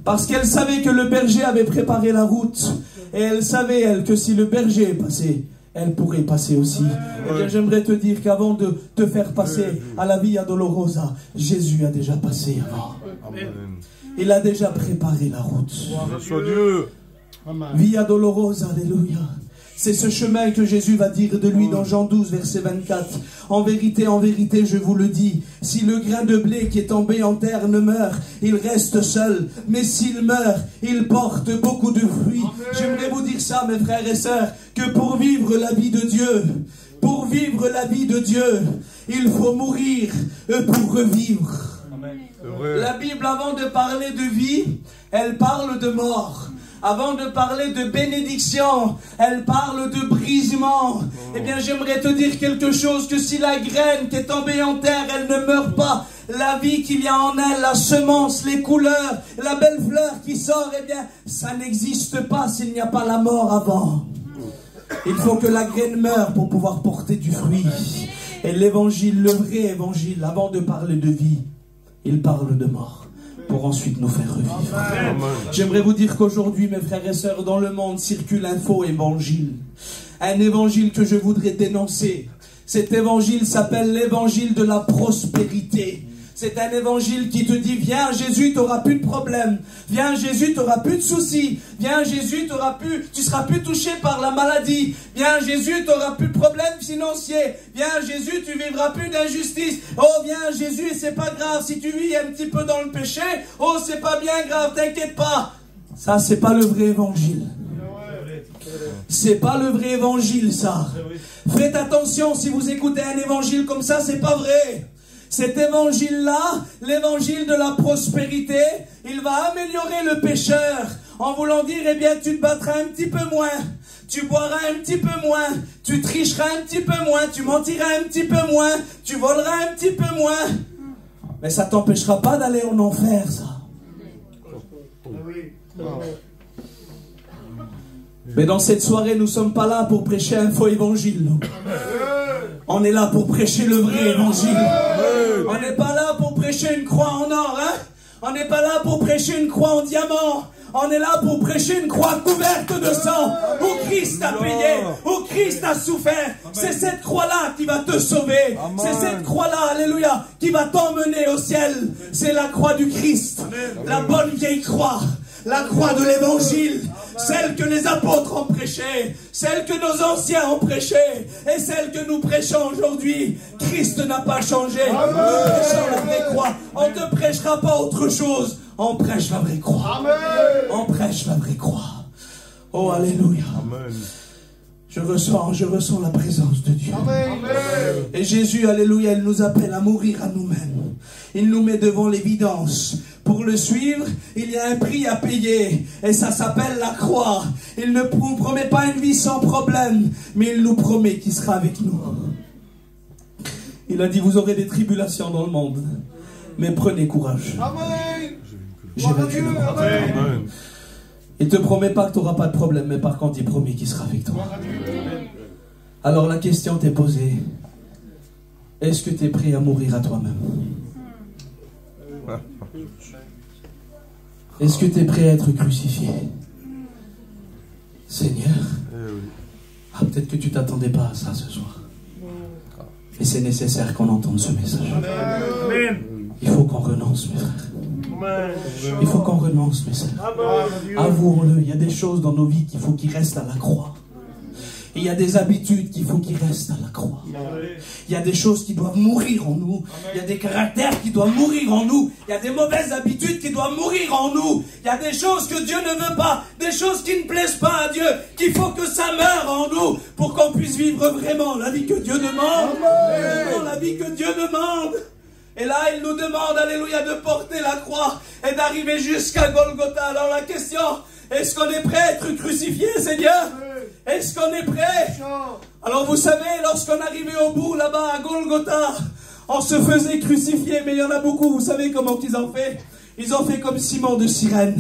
S11: Parce qu'elles savaient que le berger avait préparé la route. Et elles savaient, elles, que si le berger passait, elles pourraient passer aussi. Eh bien, j'aimerais te dire qu'avant de te faire passer à la Via Dolorosa, Jésus a déjà passé avant. Il a déjà préparé la route.
S7: Soit Dieu.
S11: Via Dolorosa, alléluia. C'est ce chemin que Jésus va dire de lui dans Jean 12, verset 24. En vérité, je vous le dis, si le grain de blé qui est tombé en terre ne meurt, il reste seul. Mais s'il meurt, il porte beaucoup de fruits. J'aimerais vous dire ça, mes frères et sœurs, que pour vivre la vie de Dieu, il faut mourir pour revivre. La Bible, avant de parler de vie, elle parle de mort. Avant de parler de bénédiction, elle parle de brisement. Eh bien, j'aimerais te dire quelque chose, que si la graine qui est tombée en terre, elle ne meurt pas, la vie qu'il y a en elle, la semence, les couleurs, la belle fleur qui sort, eh bien, ça n'existe pas s'il n'y a pas la mort avant. Il faut que la graine meure pour pouvoir porter du fruit. Et l'évangile, le vrai évangile, avant de parler de vie, il parle de mort pour ensuite nous faire revivre. J'aimerais vous dire qu'aujourd'hui, mes frères et sœurs, dans le monde circule un faux évangile. Un évangile que je voudrais dénoncer. Cet évangile s'appelle l'évangile de la prospérité. C'est un évangile qui te dit, viens Jésus, tu n'auras plus de problème. Viens Jésus, tu n'auras plus de soucis. Viens Jésus, tu seras plus touché par la maladie. Viens Jésus, tu n'auras plus de problème financier. Viens Jésus, tu vivras plus d'injustice. Oh, viens Jésus, c'est pas grave si tu vis un petit peu dans le péché. Oh, c'est pas bien grave, t'inquiète pas. Ça, c'est pas le vrai évangile. C'est pas le vrai évangile, ça. Faites attention, si vous écoutez un évangile comme ça, c'est pas vrai. Cet évangile-là, l'évangile de la prospérité, il va améliorer le pécheur en voulant dire, eh bien, tu te battras un petit peu moins, tu boiras un petit peu moins, tu tricheras un petit peu moins, tu mentiras un petit peu moins, tu voleras un petit peu moins. Mais ça t'empêchera pas d'aller en enfer, ça. Mais dans cette soirée, nous ne sommes pas là pour prêcher un faux évangile. On est là pour prêcher le vrai évangile. On n'est pas là pour prêcher une croix en or, hein? On n'est pas là pour prêcher une croix en diamant. On est là pour prêcher une croix couverte de sang, où Christ a payé, où Christ a souffert. C'est cette croix-là qui va te sauver. C'est cette croix-là, alléluia, qui va t'emmener au ciel. C'est la croix du Christ, la bonne vieille croix. La croix de l'évangile, celle que les apôtres ont prêchée, celle que nos anciens ont prêchée, et celle que nous prêchons aujourd'hui. Christ n'a pas changé. Nous prêchons la vraie croix. On ne te prêchera pas autre chose. On prêche la vraie croix. On prêche la vraie croix. Oh, alléluia. Je ressens la présence de Dieu. Et Jésus, alléluia, il nous appelle à mourir à nous-mêmes. Il nous met devant l'évidence. Pour le suivre, il y a un prix à payer. Et ça s'appelle la croix. Il ne nous promet pas une vie sans problème, mais il nous promet qu'il sera avec nous. Il a dit, vous aurez des tribulations dans le monde, mais prenez courage. J'ai vaincu le monde. Il ne te promet pas que tu n'auras pas de problème, mais par contre, il promet qu'il sera avec toi. Alors la question t'est posée. Est-ce que tu es prêt à mourir à toi-même? Est-ce que tu es prêt à être crucifié? Seigneur, peut-être que tu ne t'attendais pas à ça ce soir. Et c'est nécessaire qu'on entende ce message. Il faut qu'on renonce, mes frères. Il faut qu'on renonce, mes sœurs. Avouons-le, il y a des choses dans nos vies qu'il faut qu'ils restent à la croix. Et il y a des habitudes qu'il faut qu'ils restent à la croix. Il y a des choses qui doivent mourir en nous. Il y a des caractères qui doivent mourir en nous. Il y a des mauvaises habitudes qui doivent mourir en nous. Il y a des choses que Dieu ne veut pas. Des choses qui ne plaisent pas à Dieu. Qu'il faut que ça meure en nous pour qu'on puisse vivre vraiment la vie que Dieu demande. La vie que Dieu demande. Et là, il nous demande, alléluia, de porter la croix et d'arriver jusqu'à Golgotha. Alors la question, est-ce qu'on est prêt à être crucifié, Seigneur? Est-ce qu'on est prêt? Alors vous savez, lorsqu'on arrivait au bout, là-bas, à Golgotha, on se faisait crucifier, mais il y en a beaucoup, vous savez comment ils ont fait? Ils ont fait comme Simon de Cyrène.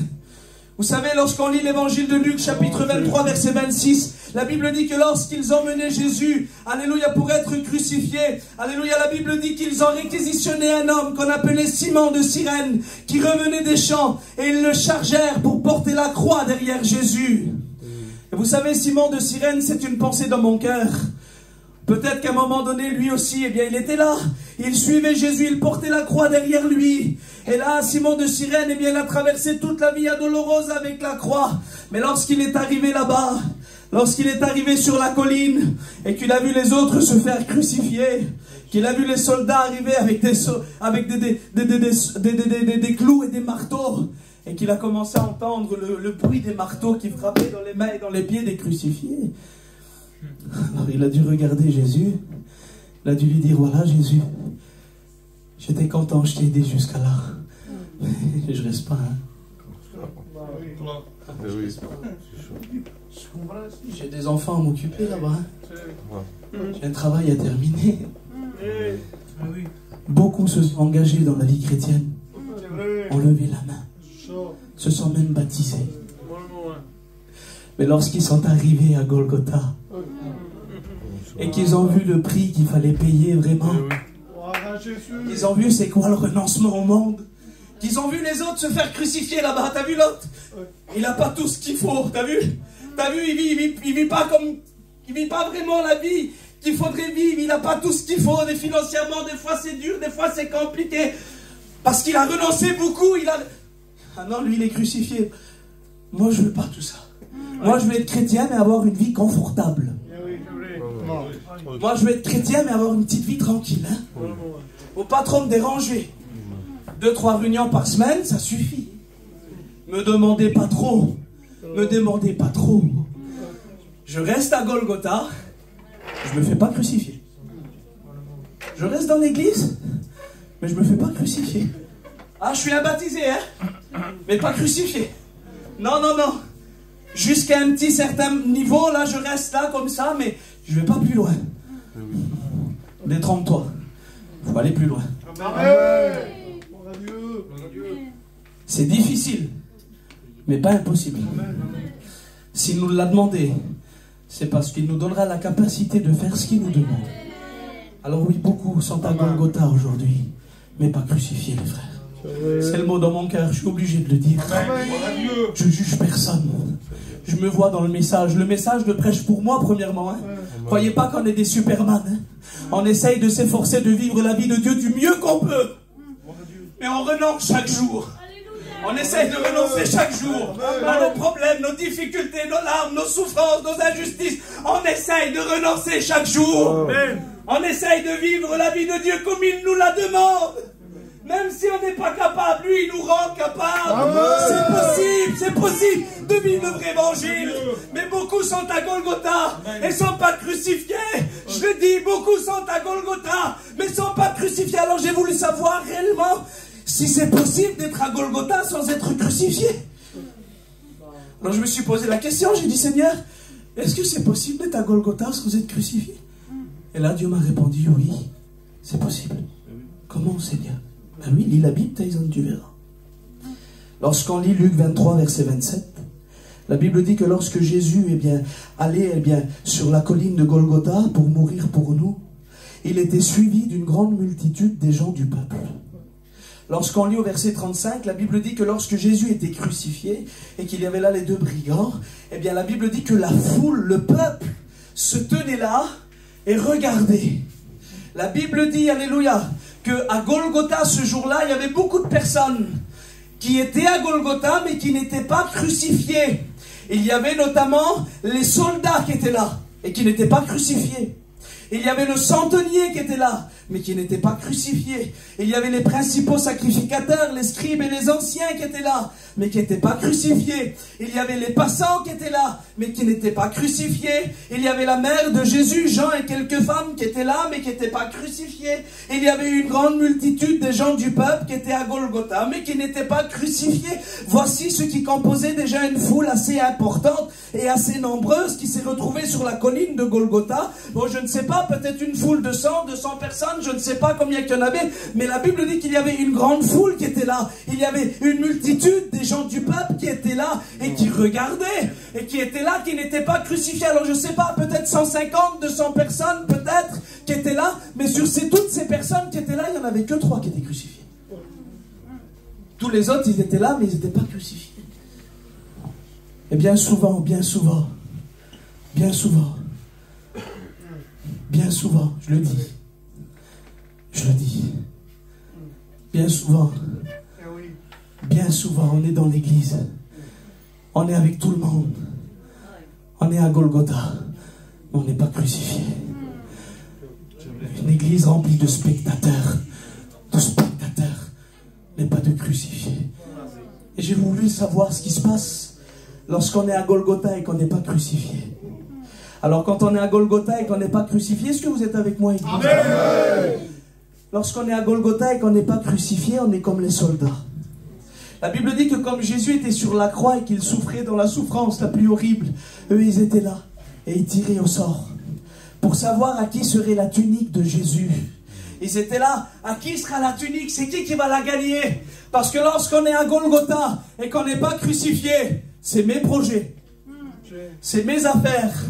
S11: Vous savez, lorsqu'on lit l'évangile de Luc, chapitre 23, verset 26, la Bible dit que lorsqu'ils emmenaient Jésus, alléluia, pour être crucifié, alléluia, la Bible dit qu'ils ont réquisitionné un homme qu'on appelait Simon de Cyrène, qui revenait des champs, et ils le chargèrent pour porter la croix derrière Jésus. Et vous savez, Simon de Cyrène, c'est une pensée dans mon cœur. Peut-être qu'à un moment donné, lui aussi, eh bien, il était là. Il suivait Jésus, il portait la croix derrière lui. Et là, Simon de Cyrène, eh bien, il a traversé toute la Via Dolorosa avec la croix. Mais lorsqu'il est arrivé là-bas, lorsqu'il est arrivé sur la colline, et qu'il a vu les autres se faire crucifier, qu'il a vu les soldats arriver avec des clous et des marteaux, et qu'il a commencé à entendre le bruit des marteaux qui frappaient dans les mains et dans les pieds des crucifiés. Alors il a dû regarder Jésus, il a dû lui dire, voilà Jésus, j'étais content, je t'ai aidé jusqu'à là, mais je reste pas. J'ai des enfants à m'occuper là-bas, j'ai un travail à terminer. Beaucoup se sont engagés dans la vie chrétienne, ont levé la main, se sont même baptisés. Mais lorsqu'ils sont arrivés à Golgotha, et qu'ils ont vu le prix qu'il fallait payer vraiment. Qu'ils ont vu c'est quoi le renoncement au monde. Qu'ils ont vu les autres se faire crucifier là-bas. T'as vu l'autre? Il n'a pas tout ce qu'il faut. T'as vu? T'as vu, il vit pas comme... Il vit pas vraiment la vie qu'il faudrait vivre. Il n'a pas tout ce qu'il faut. Financièrement, des fois c'est dur, des fois c'est compliqué. Parce qu'il a renoncé beaucoup. Ah non, lui il est crucifié. Moi je veux pas tout ça. Moi je veux être chrétien mais avoir une vie confortable. Moi je veux être chrétien mais avoir une petite vie tranquille. Hein? Faut pas trop me déranger. 2-3 réunions par semaine, ça suffit. Me demandez pas trop. Me demandez pas trop. Je reste à Golgotha, je me fais pas crucifier. Je reste dans l'église, mais je me fais pas crucifier. Ah, je suis un baptisé, hein, mais pas crucifié. Non, non, non. Jusqu'à un petit certain niveau, là, je reste là comme ça, mais je vais pas plus loin. Détrompe-toi. Il faut aller plus loin. C'est difficile, mais pas impossible. S'il nous l'a demandé, c'est parce qu'il nous donnera la capacité de faire ce qu'il nous demande. Alors oui, beaucoup sont à Golgotha aujourd'hui, mais pas crucifiés, les frères. C'est le mot dans mon cœur, je suis obligé de le dire. Je juge personne. Je me vois dans le message. Le message le prêche pour moi, premièrement. Hein. Croyez pas qu'on est des superman. Hein. On essaye de s'efforcer de vivre la vie de Dieu du mieux qu'on peut. Mais on renonce chaque jour. On essaye de renoncer chaque jour à nos problèmes, nos difficultés, nos larmes, nos souffrances, nos injustices. On essaye de renoncer chaque jour. On essaye de vivre la vie de Dieu comme il nous la demande. Même si on n'est pas capable, lui il nous rend capable. C'est possible de vivre le vrai évangile. Mais beaucoup sont à Golgotha et ne sont pas crucifiés. Je le dis, beaucoup sont à Golgotha mais ne sont pas crucifiés. Alors j'ai voulu savoir réellement si c'est possible d'être à Golgotha sans être crucifié. Alors je me suis posé la question, j'ai dit Seigneur, est-ce que c'est possible d'être à Golgotha sans être crucifié? Et là Dieu m'a répondu oui, c'est possible. Comment Seigneur? Ben oui, lis la Bible, Tyson, tu verras. Lorsqu'on lit Luc 23, verset 27, la Bible dit que lorsque Jésus allait sur la colline de Golgotha pour mourir pour nous, il était suivi d'une grande multitude des gens du peuple. Lorsqu'on lit au verset 35, la Bible dit que lorsque Jésus était crucifié et qu'il y avait là les deux brigands, eh bien la Bible dit que la foule, le peuple, se tenait là et regardait. La Bible dit, alléluia, qu'à Golgotha ce jour-là, il y avait beaucoup de personnes qui étaient à Golgotha mais qui n'étaient pas crucifiées. Il y avait notamment les soldats qui étaient là et qui n'étaient pas crucifiés. Il y avait le centenier qui était là, mais qui n'était pas crucifié. Il y avait les principaux sacrificateurs, les scribes et les anciens qui étaient là, mais qui n'étaient pas crucifiés. Il y avait les passants qui étaient là, mais qui n'étaient pas crucifiés. Il y avait la mère de Jésus, Jean et quelques femmes qui étaient là, mais qui n'étaient pas crucifiées. Il y avait une grande multitude des gens du peuple qui étaient à Golgotha, mais qui n'étaient pas crucifiés. Voici ce qui composait déjà une foule assez importante et assez nombreuse qui s'est retrouvée sur la colline de Golgotha. Bon, je ne sais pas, peut-être une foule de 100, 200 personnes, je ne sais pas combien il y en avait, mais la Bible dit qu'il y avait une grande foule qui était là. Il y avait une multitude des gens du peuple qui étaient là et qui regardaient et qui étaient là, qui n'étaient pas crucifiés. Alors je ne sais pas, peut-être 150, 200 personnes peut-être qui étaient là, mais sur toutes ces personnes qui étaient là, il n'y en avait que 3 qui étaient crucifiés. Tous les autres, ils étaient là, mais ils n'étaient pas crucifiés. Et bien souvent, je le dis, bien souvent, on est dans l'église, on est avec tout le monde, on est à Golgotha, mais on n'est pas crucifié. Une église remplie de spectateurs, mais pas de crucifiés. Et j'ai voulu savoir ce qui se passe lorsqu'on est à Golgotha et qu'on n'est pas crucifié. Alors quand on est à Golgotha et qu'on n'est pas crucifié, est-ce que vous êtes avec moi, église? Amen. Lorsqu'on est à Golgotha et qu'on n'est pas crucifié, on est comme les soldats. La Bible dit que comme Jésus était sur la croix et qu'il souffrait dans la souffrance la plus horrible, eux ils étaient là et ils tiraient au sort pour savoir à qui serait la tunique de Jésus. Ils étaient là, à qui sera la tunique? C'est qui va la gagner? Parce que lorsqu'on est à Golgotha et qu'on n'est pas crucifié, c'est mes projets, c'est mes affaires.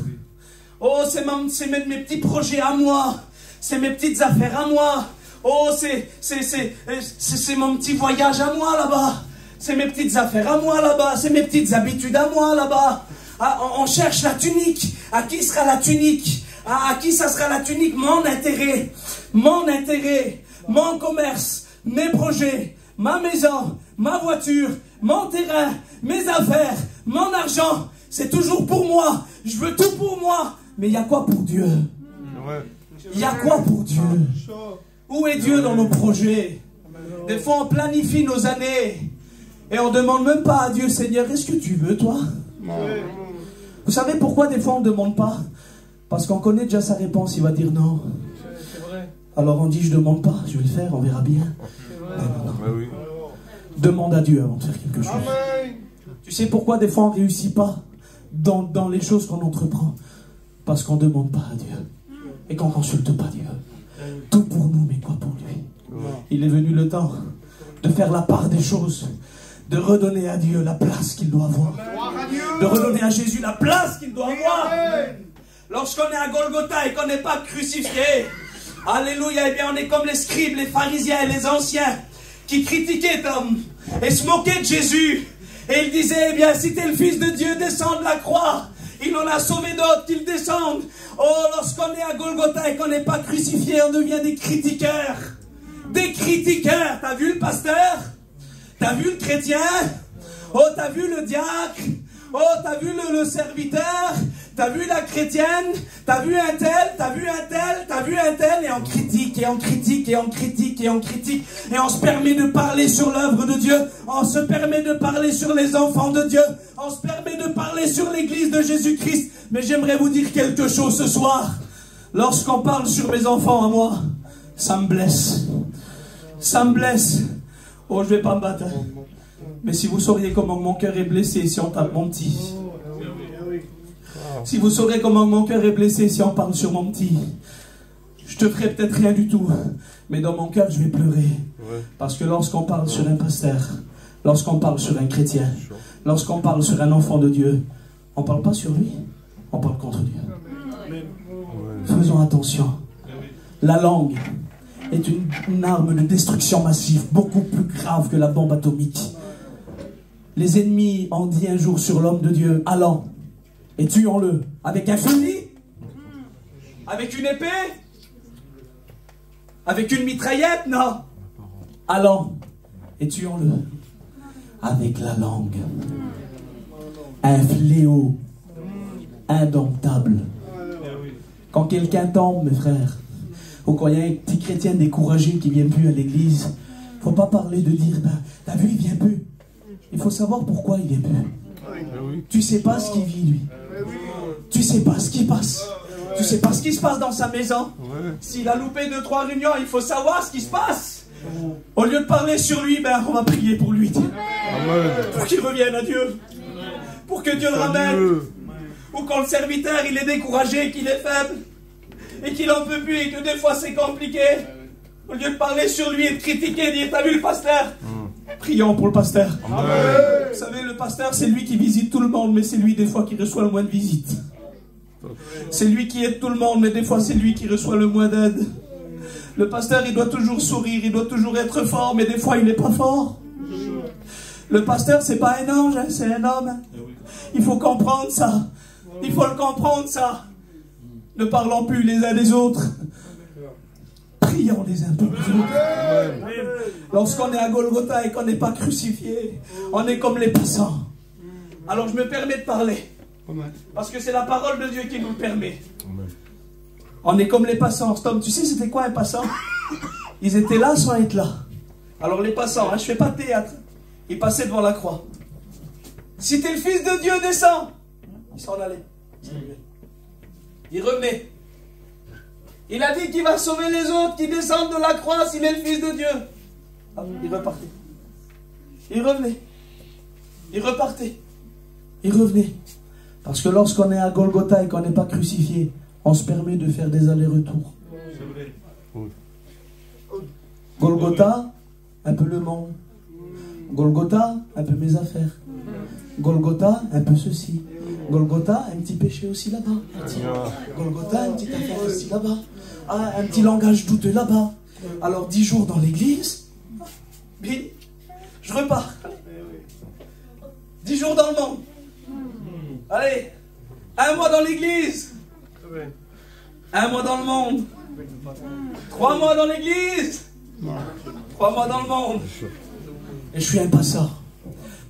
S11: Oh, c'est mes petits projets à moi. C'est mes petites affaires à moi. Oh, c'est mon petit voyage à moi là-bas. C'est mes petites affaires à moi là-bas. C'est mes petites habitudes à moi là-bas. Ah, on cherche la tunique. À qui sera la tunique? À qui ça sera la tunique? Mon intérêt, mon commerce, mes projets, ma maison, ma voiture, mon terrain, mes affaires, mon argent. C'est toujours pour moi. Je veux tout pour moi. Mais il y a quoi pour Dieu? Il y a quoi pour Dieu? Où est Dieu dans nos projets? Des fois, on planifie nos années et on ne demande même pas à Dieu, Seigneur, est-ce que tu veux, toi? Vous savez pourquoi des fois on ne demande pas? Parce qu'on connaît déjà sa réponse, il va dire non. Alors on dit, je ne demande pas, je vais le faire, on verra bien. Non. Demande à Dieu avant de faire quelque chose. Tu sais pourquoi des fois on ne réussit pas dans les choses qu'on entreprend? Parce qu'on ne demande pas à Dieu. Et qu'on ne consulte pas Dieu. Tout pour nous, mais quoi pour lui? Il est venu le temps de faire la part des choses, de redonner à Dieu la place qu'il doit avoir, de redonner à Jésus la place qu'il doit avoir. Lorsqu'on est à Golgotha et qu'on n'est pas crucifié, alléluia, eh bien on est comme les scribes, les pharisiens et les anciens qui critiquaient Tom et se moquaient de Jésus. Et ils disaient, eh bien si t'es le Fils de Dieu, descends de la croix. Il en a sauvé d'autres qu'ils descendent. Oh, lorsqu'on est à Golgotha et qu'on n'est pas crucifié, on devient des critiqueurs. Des critiqueurs. T'as vu le pasteur? T'as vu le chrétien? Oh, t'as vu le diacre? Oh, t'as vu le serviteur? T'as vu la chrétienne? T'as vu un tel? T'as vu un tel? T'as vu un tel? Et on critique, et on critique, et on critique, et on critique. Et on se permet de parler sur l'œuvre de Dieu. On se permet de parler sur les enfants de Dieu. On se permet de parler sur l'église de Jésus-Christ. Mais j'aimerais vous dire quelque chose ce soir. Lorsqu'on parle sur mes enfants à moi, ça me blesse. Ça me blesse. Oh, je vais pas me battre. Mais si vous sauriez comment mon cœur est blessé si on tape mon petit. Si vous saurez comment mon cœur est blessé si on parle sur mon petit. Je te ferai peut-être rien du tout. Mais dans mon cœur, je vais pleurer. Parce que lorsqu'on parle sur un pasteur, lorsqu'on parle sur un chrétien, lorsqu'on parle sur un enfant de Dieu, on ne parle pas sur lui, on parle contre Dieu. Faisons attention. La langue est une arme de destruction massive, beaucoup plus grave que la bombe atomique. Les ennemis ont dit un jour sur l'homme de Dieu, allons et tuons-le. Avec un fusil? Avec une épée? Avec une mitraillette? Non. Allons et tuons-le. Avec la langue. Un fléau indomptable. Quand quelqu'un tombe, mes frères, ou quand il y a un petit chrétien découragé qui ne vient plus à l'église, il ne faut pas parler de dire, ben, t'as vu, il ne vient plus. Il faut savoir pourquoi il ne vient plus. Tu ne sais pas ce qu'il vit, lui. Tu ne sais pas ce qui passe. Tu ne sais pas ce qui se passe dans sa maison. S'il a loupé 2-3 réunions, il faut savoir ce qui se passe. Au lieu de parler sur lui, ben, on va prier pour lui. Pour qu'il revienne à Dieu. Pour que Dieu le ramène. Ou quand le serviteur il est découragé, qu'il est faible, et qu'il n'en peut plus, et que des fois c'est compliqué, au lieu de parler sur lui et de critiquer, dire t'as vu le pasteur? Prions pour le pasteur. Vous savez, le pasteur c'est lui qui visite tout le monde, mais c'est lui des fois qui reçoit le moins de visites. C'est lui qui aide tout le monde, mais des fois c'est lui qui reçoit le moins d'aide. Le pasteur il doit toujours sourire, il doit toujours être fort, mais des fois il n'est pas fort. Le pasteur c'est pas un ange, hein, c'est un homme. Il faut comprendre ça. Il faut le comprendre, ça. Ne parlons plus les uns des autres. Prions les uns pour les autres. Lorsqu'on est à Golgotha et qu'on n'est pas crucifié, on est comme les passants. Alors je me permets de parler. Parce que c'est la parole de Dieu qui nous le permet. On est comme les passants. Tom, tu sais c'était quoi un passant? Ils étaient là sans être là. Alors les passants, hein, je ne fais pas de théâtre. Ils passaient devant la croix. Si t'es le Fils de Dieu, descends. Il s'en allait. Il revenait. Il a dit qu'il va sauver les autres qui descendent de la croix s'il est le Fils de Dieu. Ah, il repartait. Il revenait. Il repartait. Il revenait. Parce que lorsqu'on est à Golgotha et qu'on n'est pas crucifié, on se permet de faire des allers-retours. Golgotha, un peu le monde. Golgotha, un peu mes affaires. Golgotha, un peu ceci. Golgotha, un petit péché aussi là-bas. Golgotha, une petite affaire aussi là-bas. Ah, un petit langage douteux là-bas. Alors 10 jours dans l'église, puis je repars. 10 jours dans le monde. Allez, 1 mois dans l'église. 1 mois dans le monde. 3 mois dans l'église. 3 mois dans le monde. Et je suis un passeur.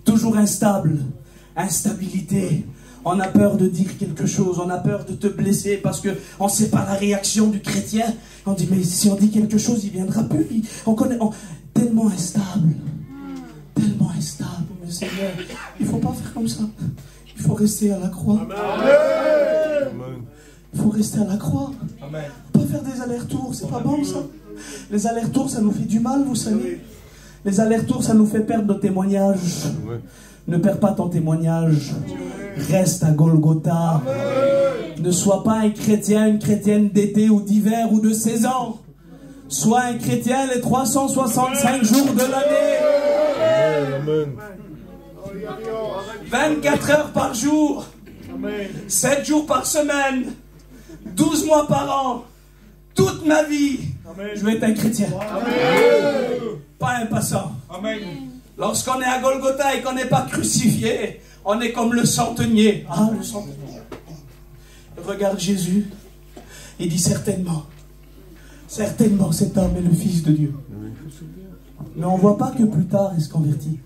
S11: Toujours instable. Instabilité. On a peur de dire quelque chose. On a peur de te blesser parce qu'on ne sait pas la réaction du chrétien. On dit, mais si on dit quelque chose, il ne viendra plus. Tellement instable. Tellement instable. Mais Seigneur, il ne faut pas faire comme ça. Il faut rester à la croix.
S7: Amen.
S11: Il faut rester à la croix.
S7: Amen.
S11: Pas faire des allers-retours, c'est pas bon ça. Les allers-retours, ça nous fait du mal, vous savez. Les allers-retours, ça nous fait perdre nos témoignages. Ne perds pas ton témoignage. Reste à Golgotha. Ne sois pas un chrétien, une chrétienne d'été ou d'hiver ou de saison. Sois un chrétien les 365 jours de l'année.
S7: Amen.
S11: 24 heures par jour. 7 jours par semaine. 12 mois par an. Toute ma vie, je vais être un chrétien. Pas un passant. Lorsqu'on est à Golgotha et qu'on n'est pas crucifié, on est comme le centenier. Ah, le centenier. Regarde Jésus. Il dit certainement cet homme est le Fils de Dieu. Mais on ne voit pas que plus tard il se convertit.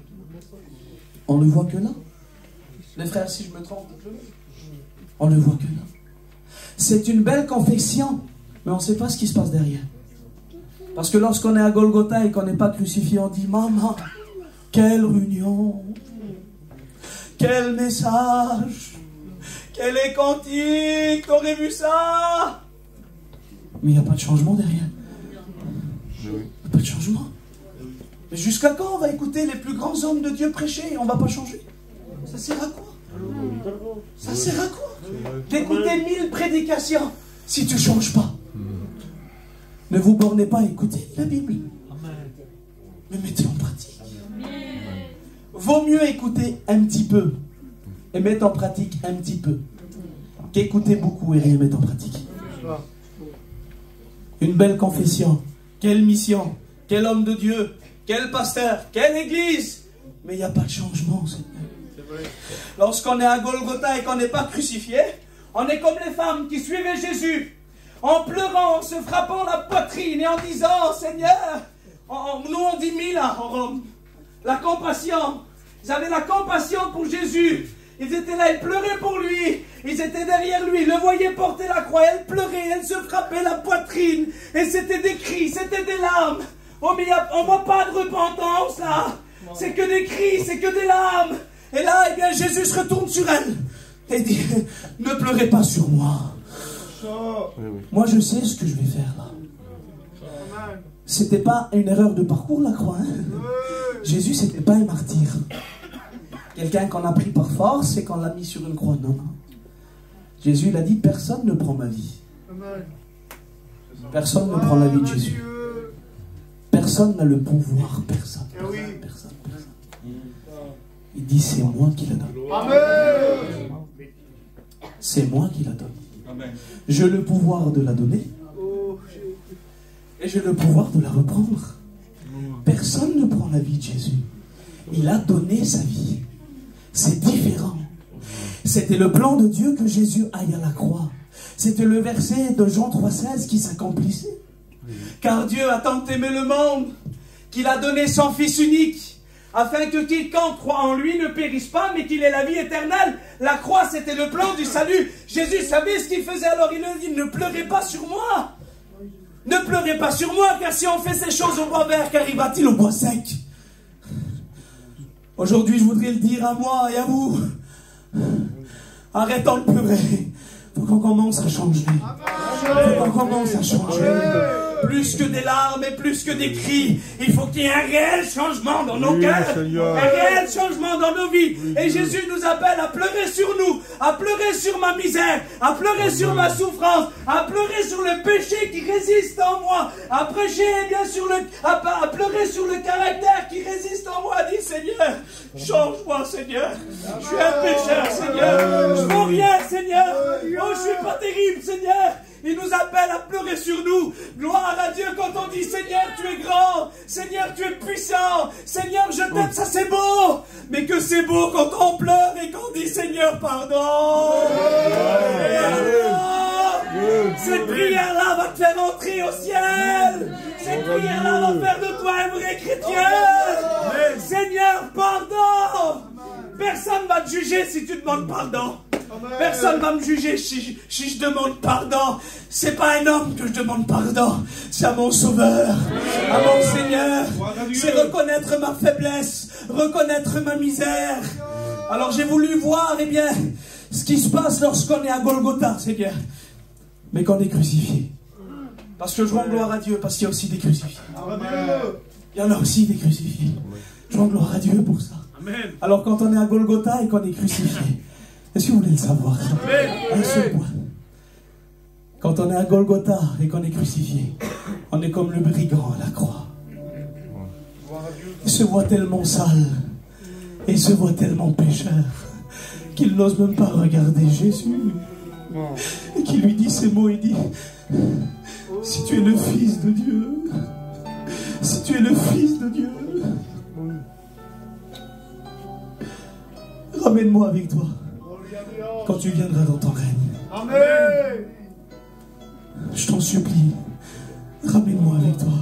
S11: On ne voit que là. Les frères, si je me trompe, on ne voit que là. C'est une belle confession, mais on ne sait pas ce qui se passe derrière. Parce que lorsqu'on est à Golgotha et qu'on n'est pas crucifié, on dit, maman, quelle réunion, quel message, quel est cantique, t'aurais vu ça? Mais il n'y a pas de changement derrière. Il n'y a pas de changement. Mais jusqu'à quand on va écouter les plus grands hommes de Dieu prêcher et on ne va pas changer? Ça sert à quoi? Ça sert à quoi d'écouter 1000 prédications si tu ne changes pas? Ne vous bornez pas à écouter la Bible, mais mettez en pratique. Vaut mieux écouter un petit peu et mettre en pratique un petit peu qu'écouter beaucoup et rien mettre en pratique. Une belle confession, quelle mission, quel homme de Dieu, quel pasteur, quelle église, mais il n'y a pas de changement, Seigneur. Lorsqu'on est à Golgotha et qu'on n'est pas crucifié, on est comme les femmes qui suivaient Jésus, en pleurant, en se frappant la poitrine et en disant, Seigneur, nous on dit 1000 en Rome, la compassion, ils avaient la compassion pour Jésus, ils étaient là, ils pleuraient pour lui, ils étaient derrière lui, ils le voyaient porter la croix, elle pleurait, elle se frappait la poitrine, et c'était des cris, c'était des larmes. Oh mais on ne voit pas de repentance là, c'est que des cris, c'est que des larmes. Et là, eh bien, Jésus se retourne sur elle et dit, ne pleurez pas sur moi. Moi, je sais ce que je vais faire là. C'était pas une erreur de parcours, la croix. Hein? Jésus, c'était pas un martyr. Quelqu'un qu'on a pris par force et qu'on l'a mis sur une croix. Non, non. Jésus, il a dit, personne ne prend ma vie. Personne ne prend la vie de Jésus. Personne n'a le pouvoir. Personne. Personne. Il dit, c'est moi qui la donne. C'est moi qui la donne. J'ai le pouvoir de la donner. Et j'ai le pouvoir de la reprendre. Personne ne prend la vie de Jésus. Il a donné sa vie. C'est différent. C'était le plan de Dieu que Jésus aille à la croix. C'était le verset de Jean 3,16 qui s'accomplissait. Car Dieu a tant aimé le monde qu'il a donné son Fils unique, afin que quiconque croit en lui ne périsse pas, mais qu'il ait la vie éternelle. La croix, c'était le plan du salut. Jésus savait ce qu'il faisait, alors il a dit, ne pleurez pas sur moi. Ne pleurez pas sur moi, car si on fait ces choses au bois vert, qu'arrivera-t-il au bois sec? Aujourd'hui, je voudrais le dire à moi et à vous. Arrêtons de pleurer. Il faut qu'on commence à changer. Il faut qu'on commence à changer. Plus que des larmes et plus que des cris, il faut qu'il y ait un réel changement dans nos cœurs, un réel changement dans nos vies. Et Jésus nous appelle à pleurer sur nous, à pleurer sur ma misère, à pleurer sur ma souffrance, à pleurer sur le péché qui résiste en moi, à prêcher bien sur à pleurer sur le caractère qui résiste en moi. Dis Seigneur, Change-moi, Seigneur. Je suis un pécheur, Seigneur. Je vaux rien, Seigneur. Oh, je suis pas terrible, Seigneur. Il nous appelle à pleurer sur nous. Gloire à Dieu quand on dit Seigneur, tu es grand. Seigneur, tu es puissant. Seigneur, je t'aime, ça c'est beau. Mais que c'est beau quand on pleure et qu'on dit Seigneur, pardon. Cette prière-là va te faire entrer au ciel. Cette prière-là va faire de toi un vrai chrétien. Seigneur, pardon. Personne ne va te juger si tu demandes pardon. Personne ne va me juger si je demande pardon. C'est pas un homme que je demande pardon. C'est à mon Sauveur, à mon Seigneur. C'est reconnaître ma faiblesse, reconnaître ma misère. Alors j'ai voulu voir, eh bien, ce qui se passe lorsqu'on est à Golgotha, Seigneur. Mais qu'on est crucifié. Parce que je rends gloire à Dieu, parce qu'il y a aussi des crucifiés. Il y en a aussi des crucifiés. Je rends gloire à Dieu pour ça. Alors quand on est à Golgotha et qu'on est crucifié, est-ce que vous voulez le savoir? Un seul point. Quand on est à Golgotha et qu'on est crucifié, on est comme le brigand à la croix. Il se voit tellement sale et il se voit tellement pécheur qu'il n'ose même pas regarder Jésus. Et qui lui dit ces mots, il dit: si tu es le Fils de Dieu, si tu es le Fils de Dieu, ramène-moi avec toi quand tu viendras dans ton règne.
S1: Amen.
S11: Je t'en supplie, ramène-moi avec toi.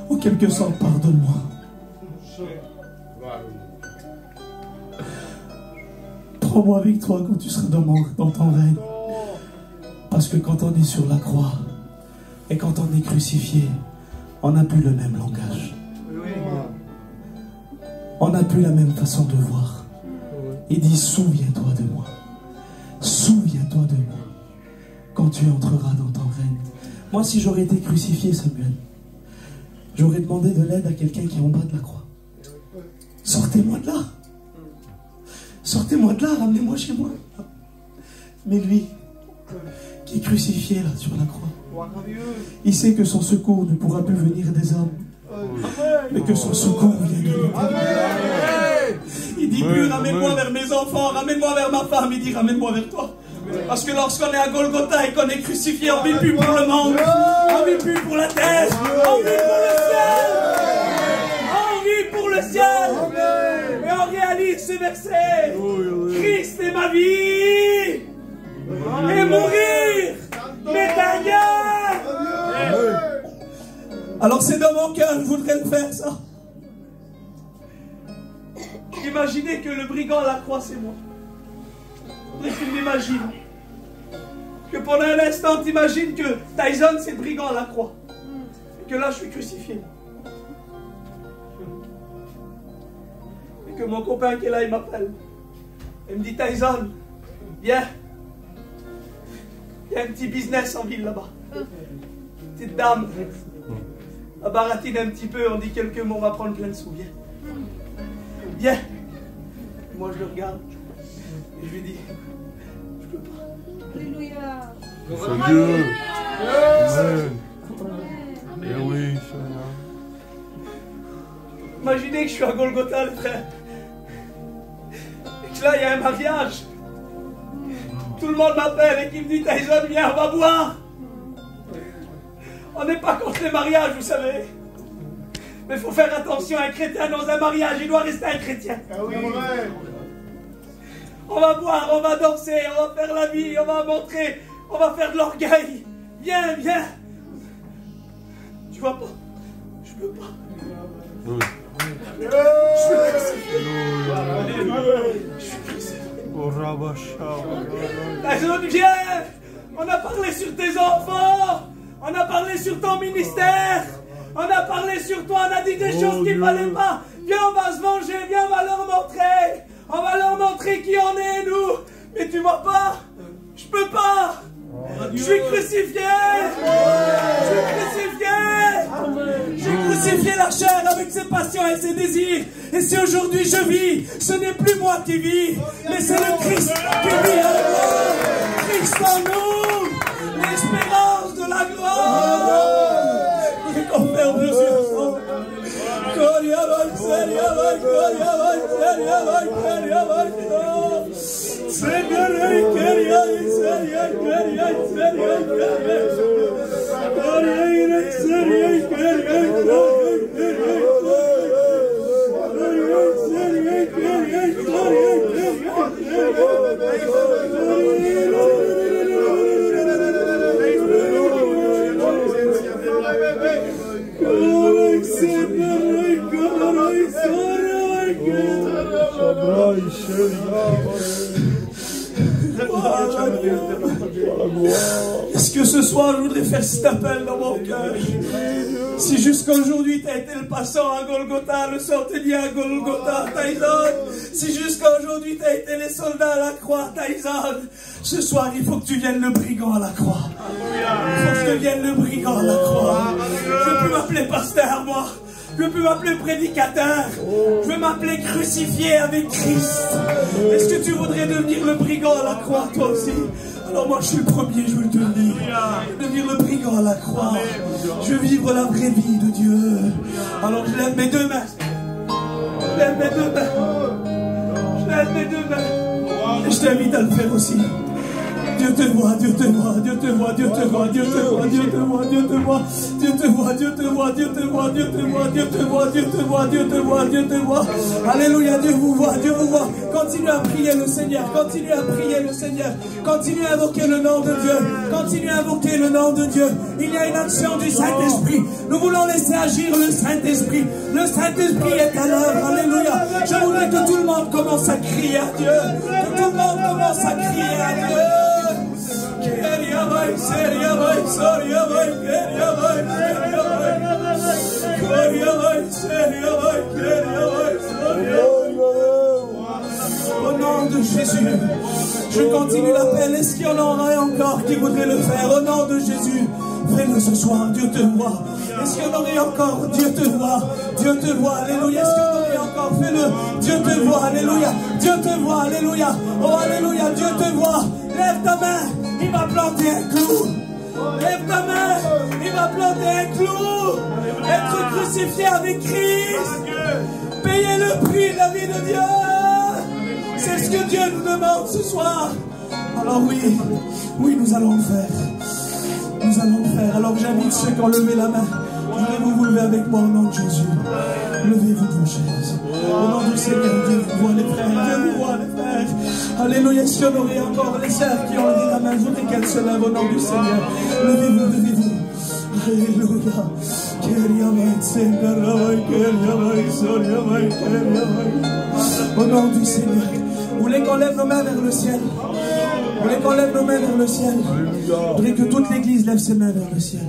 S11: En quelque sorte, pardonne-moi. Prends-moi avec toi quand tu seras dans ton règne. Parce que quand on est sur la croix et quand on est crucifié, on n'a plus le même langage. On n'a plus la même façon de voir. Il dit: souviens-toi de moi. Souviens-toi de moi quand tu entreras dans ton règne. Moi, si j'aurais été crucifié, Samuel, j'aurais demandé de l'aide à quelqu'un qui est en bas de la croix. Sortez-moi de là. Sortez-moi de là, ramenez-moi chez moi. Mais lui, qui est crucifié là sur la croix, il sait que son secours ne pourra plus venir des hommes, mais que son secours vient de l'éternel. Il dit plus: ramène-moi vers mes enfants, ramène-moi vers ma femme. Il dit: ramène-moi vers toi. Parce que lorsqu'on est à Golgotha et qu'on est crucifié, on ne vit plus pour le monde, on ne vit plus pour la terre, on vit pour le ciel. On vit pour le ciel. Et on réalise ce verset: Christ est ma vie, et mourir m'est un gain. Alors c'est dans mon cœur, je voudrais le faire, ça. Imaginez que le brigand à la croix, c'est moi. Je voudrais qu'il m'imagine. Que pendant un instant, t'imagines que Tyson, c'est le brigand à la croix. Et que là, je suis crucifié. Et que mon copain qui est là, il m'appelle. Il me dit: Tyson, viens. Il y a un petit business en ville là-bas. Petite dame. On baratine un petit peu, on dit quelques mots, on va prendre plein de sous. Viens. Viens. Moi, je le regarde. Et je lui dis: je peux pas.
S7: Alléluia. C'est Dieu. Amen. Eh oui, Seigneur.
S11: Imaginez que je suis à Golgotha, les frères. Et que là, il y a un mariage. Tout le monde m'appelle et qui me dit: Tyson, viens, on va boire. On n'est pas contre les mariages, vous savez. Mais il faut faire attention, un chrétien dans un mariage, il doit rester un chrétien.
S1: Ah oui.
S11: On va boire, on va danser, on va faire la vie, on va montrer, on va faire de l'orgueil. Viens, viens. Tu vois pas? Je peux pas.
S7: Oui.
S11: Je suis crucifié.
S7: Tyson,
S11: viens. On a parlé sur tes enfants. On a parlé sur ton ministère. On a parlé sur toi. On a dit des choses qu'il ne fallait pas. Viens, on va se venger. Viens, on va leur montrer. On va leur montrer qui on est, nous. Mais tu vois pas? Je peux pas. Je suis crucifié. Je suis crucifié. J'ai crucifié la chair avec ses passions et ses désirs. Et si aujourd'hui je vis, ce n'est plus moi qui vis, mais c'est le Christ qui vit en moi. Christ en nous, l'espérance de la gloire. Et qu'on ferme les yeux. Est-ce que ce soir je voudrais faire cet appel dans mon cœur? Si jusqu'à aujourd'hui tu as été le passant à Golgotha, le centenier à Golgotha, Tyson, si jusqu'à aujourd'hui tu as été les soldats à la croix, Tyson, ce soir il faut que tu viennes le brigand à la croix. Il faut que tu viennes le brigand à la croix. Je ne peux plus m'appeler pasteur, moi. Je ne peux m'appeler prédicateur. Je veux m'appeler crucifié avec Christ. Est-ce que tu voudrais devenir le brigand à la croix, toi aussi? Alors moi je suis le premier, je veux le devenir. Je veux devenir le brigand à la croix. Je veux vivre la vraie vie de Dieu. Alors je lève mes deux mains. Je lève mes deux mains. Je lève mes deux mains. Et je t'invite à le faire aussi. Dieu te voit, Dieu te voit, Dieu te voit, Dieu te voit, Dieu te voit, Dieu te voit, Dieu te voit, Dieu te voit, Dieu te voit, Dieu te voit, Dieu te voit, Dieu te voit, Dieu te voit, Dieu te voit, Dieu te voit. Alléluia, Dieu vous voit, Dieu vous voit. Continuez à prier le Seigneur, continuez à prier le Seigneur, continuez à invoquer le nom de Dieu, continuez à invoquer le nom de Dieu. Il y a une action du Saint-Esprit. Nous voulons laisser agir le Saint-Esprit. Le Saint-Esprit est à l'œuvre. Alléluia. Je voudrais que tout le monde commence à crier à Dieu. Que tout le monde commence à crier à Dieu. Au nom de Jésus, je continue l'appel. Est-ce qu'il y en aurait encore qui voudraient le faire? Au nom de Jésus, fais-le ce soir. Dieu te voit. Est-ce qu'il y en aurait encore? Dieu te voit. Dieu te voit. Alléluia. Est-ce qu'il y en aurait encore? Fais-le. Dieu te voit. Alléluia. Dieu te voit. Alléluia. Oh, alléluia. Dieu te voit. Lève ta main. Il va planter un clou. Lève ta main. Il va planter un clou. Être crucifié avec Christ. Payer le prix de la vie de Dieu. C'est ce que Dieu nous demande ce soir. Alors oui, oui, nous allons le faire. Nous allons le faire. Alors j'invite ceux qui ont levé la main. Je voudrais vous lever avec moi au nom de Jésus. Levez-vous de vos chaises. Au nom du Seigneur, Dieu vous voit les frères. Dieu vous voit les frères. Alléluia. Est-ce qu'il y en aurait encore les sœurs qui ont levé la main? Je voudrais qu'elles se lèvent au nom du Seigneur. Levez-vous, levez-vous. Alléluia. Au nom du Seigneur. Vous voulez qu'on lève nos mains vers le ciel? Vous voulez qu'on lève nos mains vers le ciel? Je voudrais que toute l'église lève ses mains vers le ciel.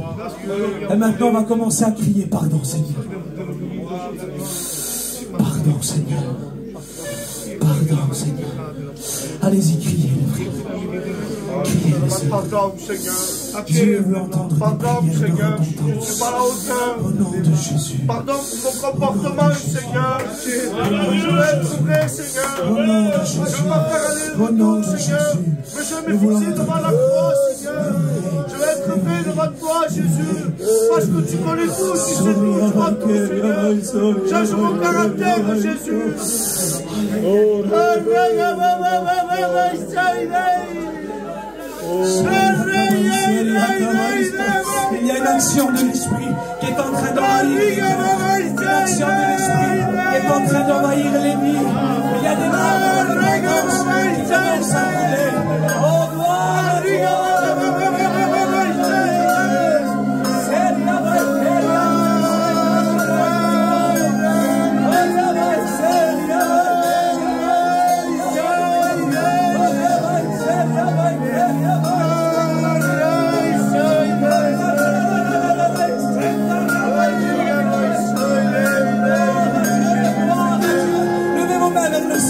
S11: Et maintenant on va commencer à crier pardon Seigneur. Pardon Seigneur. Pardon Seigneur. Allez-y, criez les frères. Criez les sœurs.
S1: Pardon Seigneur.
S11: Dieu veut entendre
S1: Pardon
S11: les prières de
S1: Seigneur.
S11: repentance.
S1: Je suis pas à la hauteur.
S11: Au nom de Jésus.
S1: Pardon pour mon comportement Seigneur. Je veux être vrai Seigneur.
S11: Au nom de Jésus.
S1: Je veux pas faire aller
S11: Au nom de
S1: Seigneur.
S11: Jésus.
S1: Mais je vais me fixer devant la croix Seigneur. Je vais être vrai devant toi Jésus. Parce que tu connais tout, tu sais tout, tu vois tout Seigneur. Change mon caractère Jésus.
S11: Il y a une action de l'esprit qui est en train d'envahir. Une action de l'esprit qui est en train d'envahir les vies. Il y a des larmes de repentance qui commencent à brûler. Oh gloire à Dieu.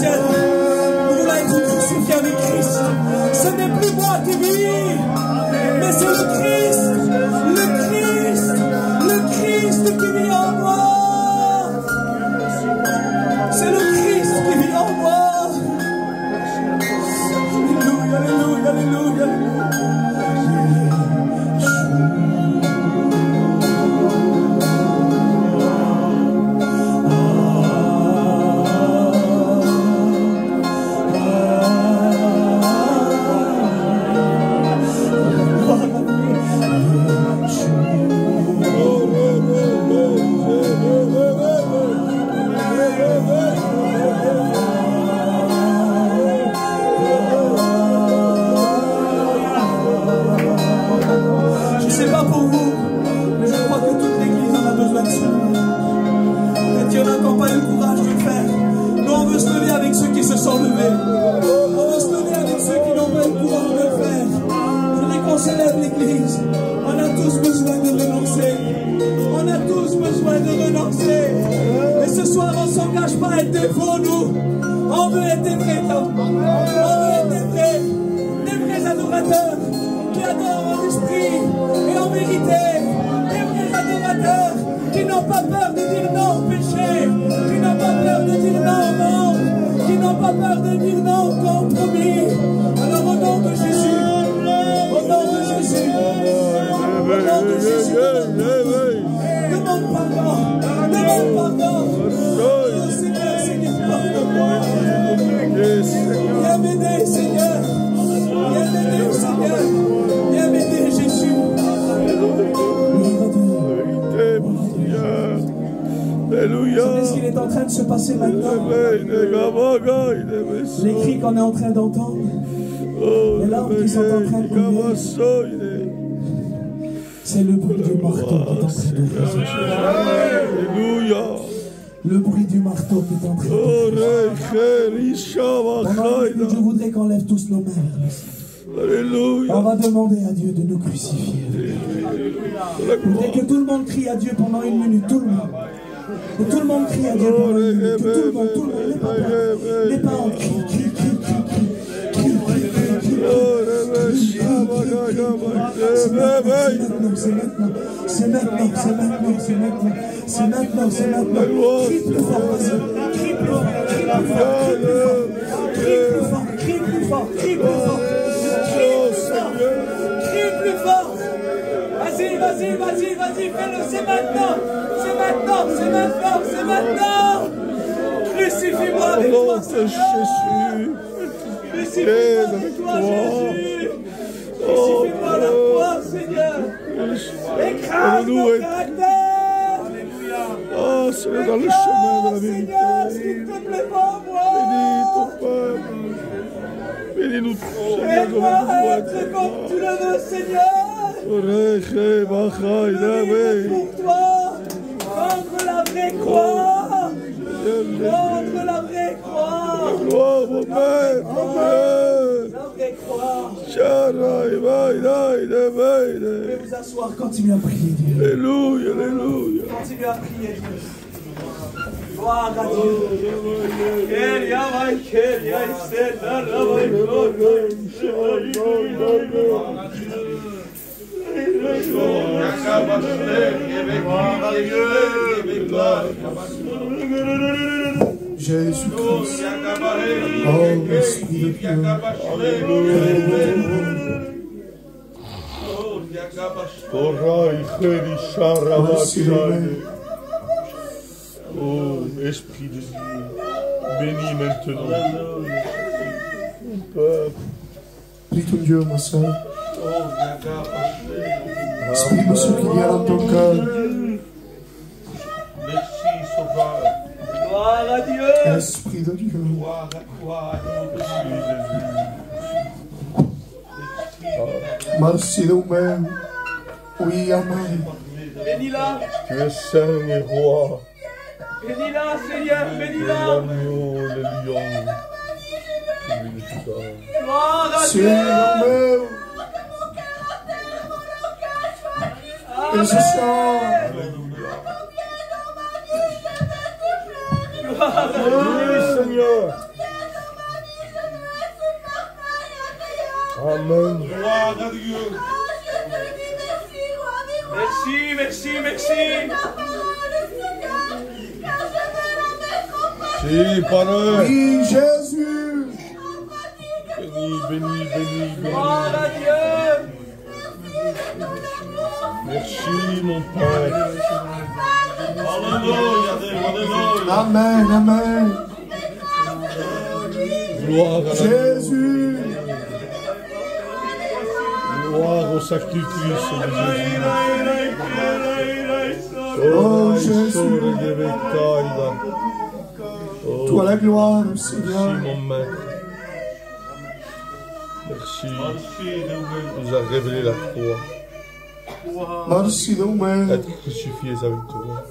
S11: Nous voulons être crucifiés avec Christ. Ce n'est plus moi qui vis, vous, mais je crois que toute l'église en a besoin de cela. Peut-être qu'il y en a encore pas eu le courage de le faire. Mais on veut se lever avec ceux qui se sont levés. On veut se lever avec ceux qui n'ont pas eu le courage de le faire. Je voudrais qu'on se lève l'église. On a tous besoin de renoncer. On a tous besoin de renoncer. Et ce soir, on ne s'engage pas à être des faux, nous. On veut être des vrais temps. On veut être des vrais adorateurs qui adorent en esprit et en vérité. Des vrais adorateurs qui n'ont pas peur de dire non au péché, qui n'ont pas peur de dire non au monde, qui n'ont pas peur de dire non au compromis. Alors au nom de Jésus, au nom de Jésus, au nom de Jésus, demande pardon, demande pardon. Oh Seigneur, Seigneur, pardonne-moi. Viens m'aider, Seigneur. Viens m'aider, Seigneur. Viens m'aider, Jésus. Alléluia. Vous savez ce qu'il est en train de se passer maintenant? Les cris qu'on est en train d'entendre, les larmes qui sont en train de couler, c'est le bruit du marteau qui est en train d'ouvrir. Alléluia. Le bruit du marteau qui est en train d'ouvrir. Je voudrais qu'on lève tous nos mains vers le ciel. Alléluia. On va demander à Dieu de nous crucifier. Je voudrais que tout le monde crie à Dieu pendant une minute, tout le monde. Que tout le monde crie à Dieu pendant une minute. Que tout le monde, n'aie pas honte. Crie. C'est maintenant. Crie plus fort, vas-y. Crie plus fort. Crie plus fort. Crie plus fort. Vas-y, fais-le, c'est maintenant. Crucifie-moi avec toi, Seigneur. Crucifie-moi avec toi, Jésus. Crucifie-moi la croix, Seigneur. Écrase mon caractère.
S7: Oh, Seigneur, dans le chemin de la vérité.
S11: Seigneur, ce qui te plaît pas en moi.
S7: Bénis ton peuple. Bénis-nous, Seigneur.
S11: Aide-moi à être comme tu le veux, Seigneur. Pour toi, prendre la vraie croix. Prendre la vraie croix.
S7: Gloire au Père.
S11: La vraie croix. Vous pouvez vous asseoir, continuez à prier Dieu.
S7: Alléluia.
S11: Continuez à prier Dieu. Gloire à Dieu.
S5: Jésus-Christ, oh Esprit de Dieu,
S7: oh Esprit de Dieu, bénis maintenant mon peuple.
S5: Prie ton Dieu, ma soeur. Exprime ce qu'il y a dans ton cœur.
S7: Merci, Sauveur.
S11: Gloire à Dieu.
S5: Esprit de Dieu. Merci de nous-mêmes. Oui, amen.
S11: Bénis-la.
S7: Tu es saint et roi.
S11: Bénis-la, Seigneur, bénis-la.
S7: L'agneau, le lion.
S11: Gloire à
S5: C'est
S11: Dieu.
S5: nous-mêmes. Et ce soir,
S7: oui, Seigneur. Amen. Gloire à Dieu.
S11: Merci.
S7: Si, Père.
S5: oui, Jésus.
S7: Bénis.
S11: Gloire à Dieu.
S7: Merci, mon Père.
S5: Amen.
S7: Gloire à
S5: Jésus.
S7: Gloire au sacrifice de Jésus.
S5: Oh, Jésus. Toi la gloire, Seigneur.
S7: Merci, mon maître. Merci. Il nous a révélé la croix.
S5: Merci, Noël.
S7: Être crucifiés avec toi.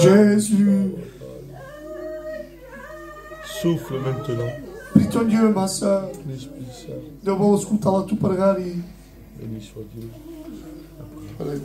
S5: Jésus.
S7: Souffle maintenant.
S5: Prie ton Dieu, ma soeur.
S7: L'Esprit Saint.
S5: Devo ascoltare tu pregare.
S7: Béni soit Dieu.
S5: Allez,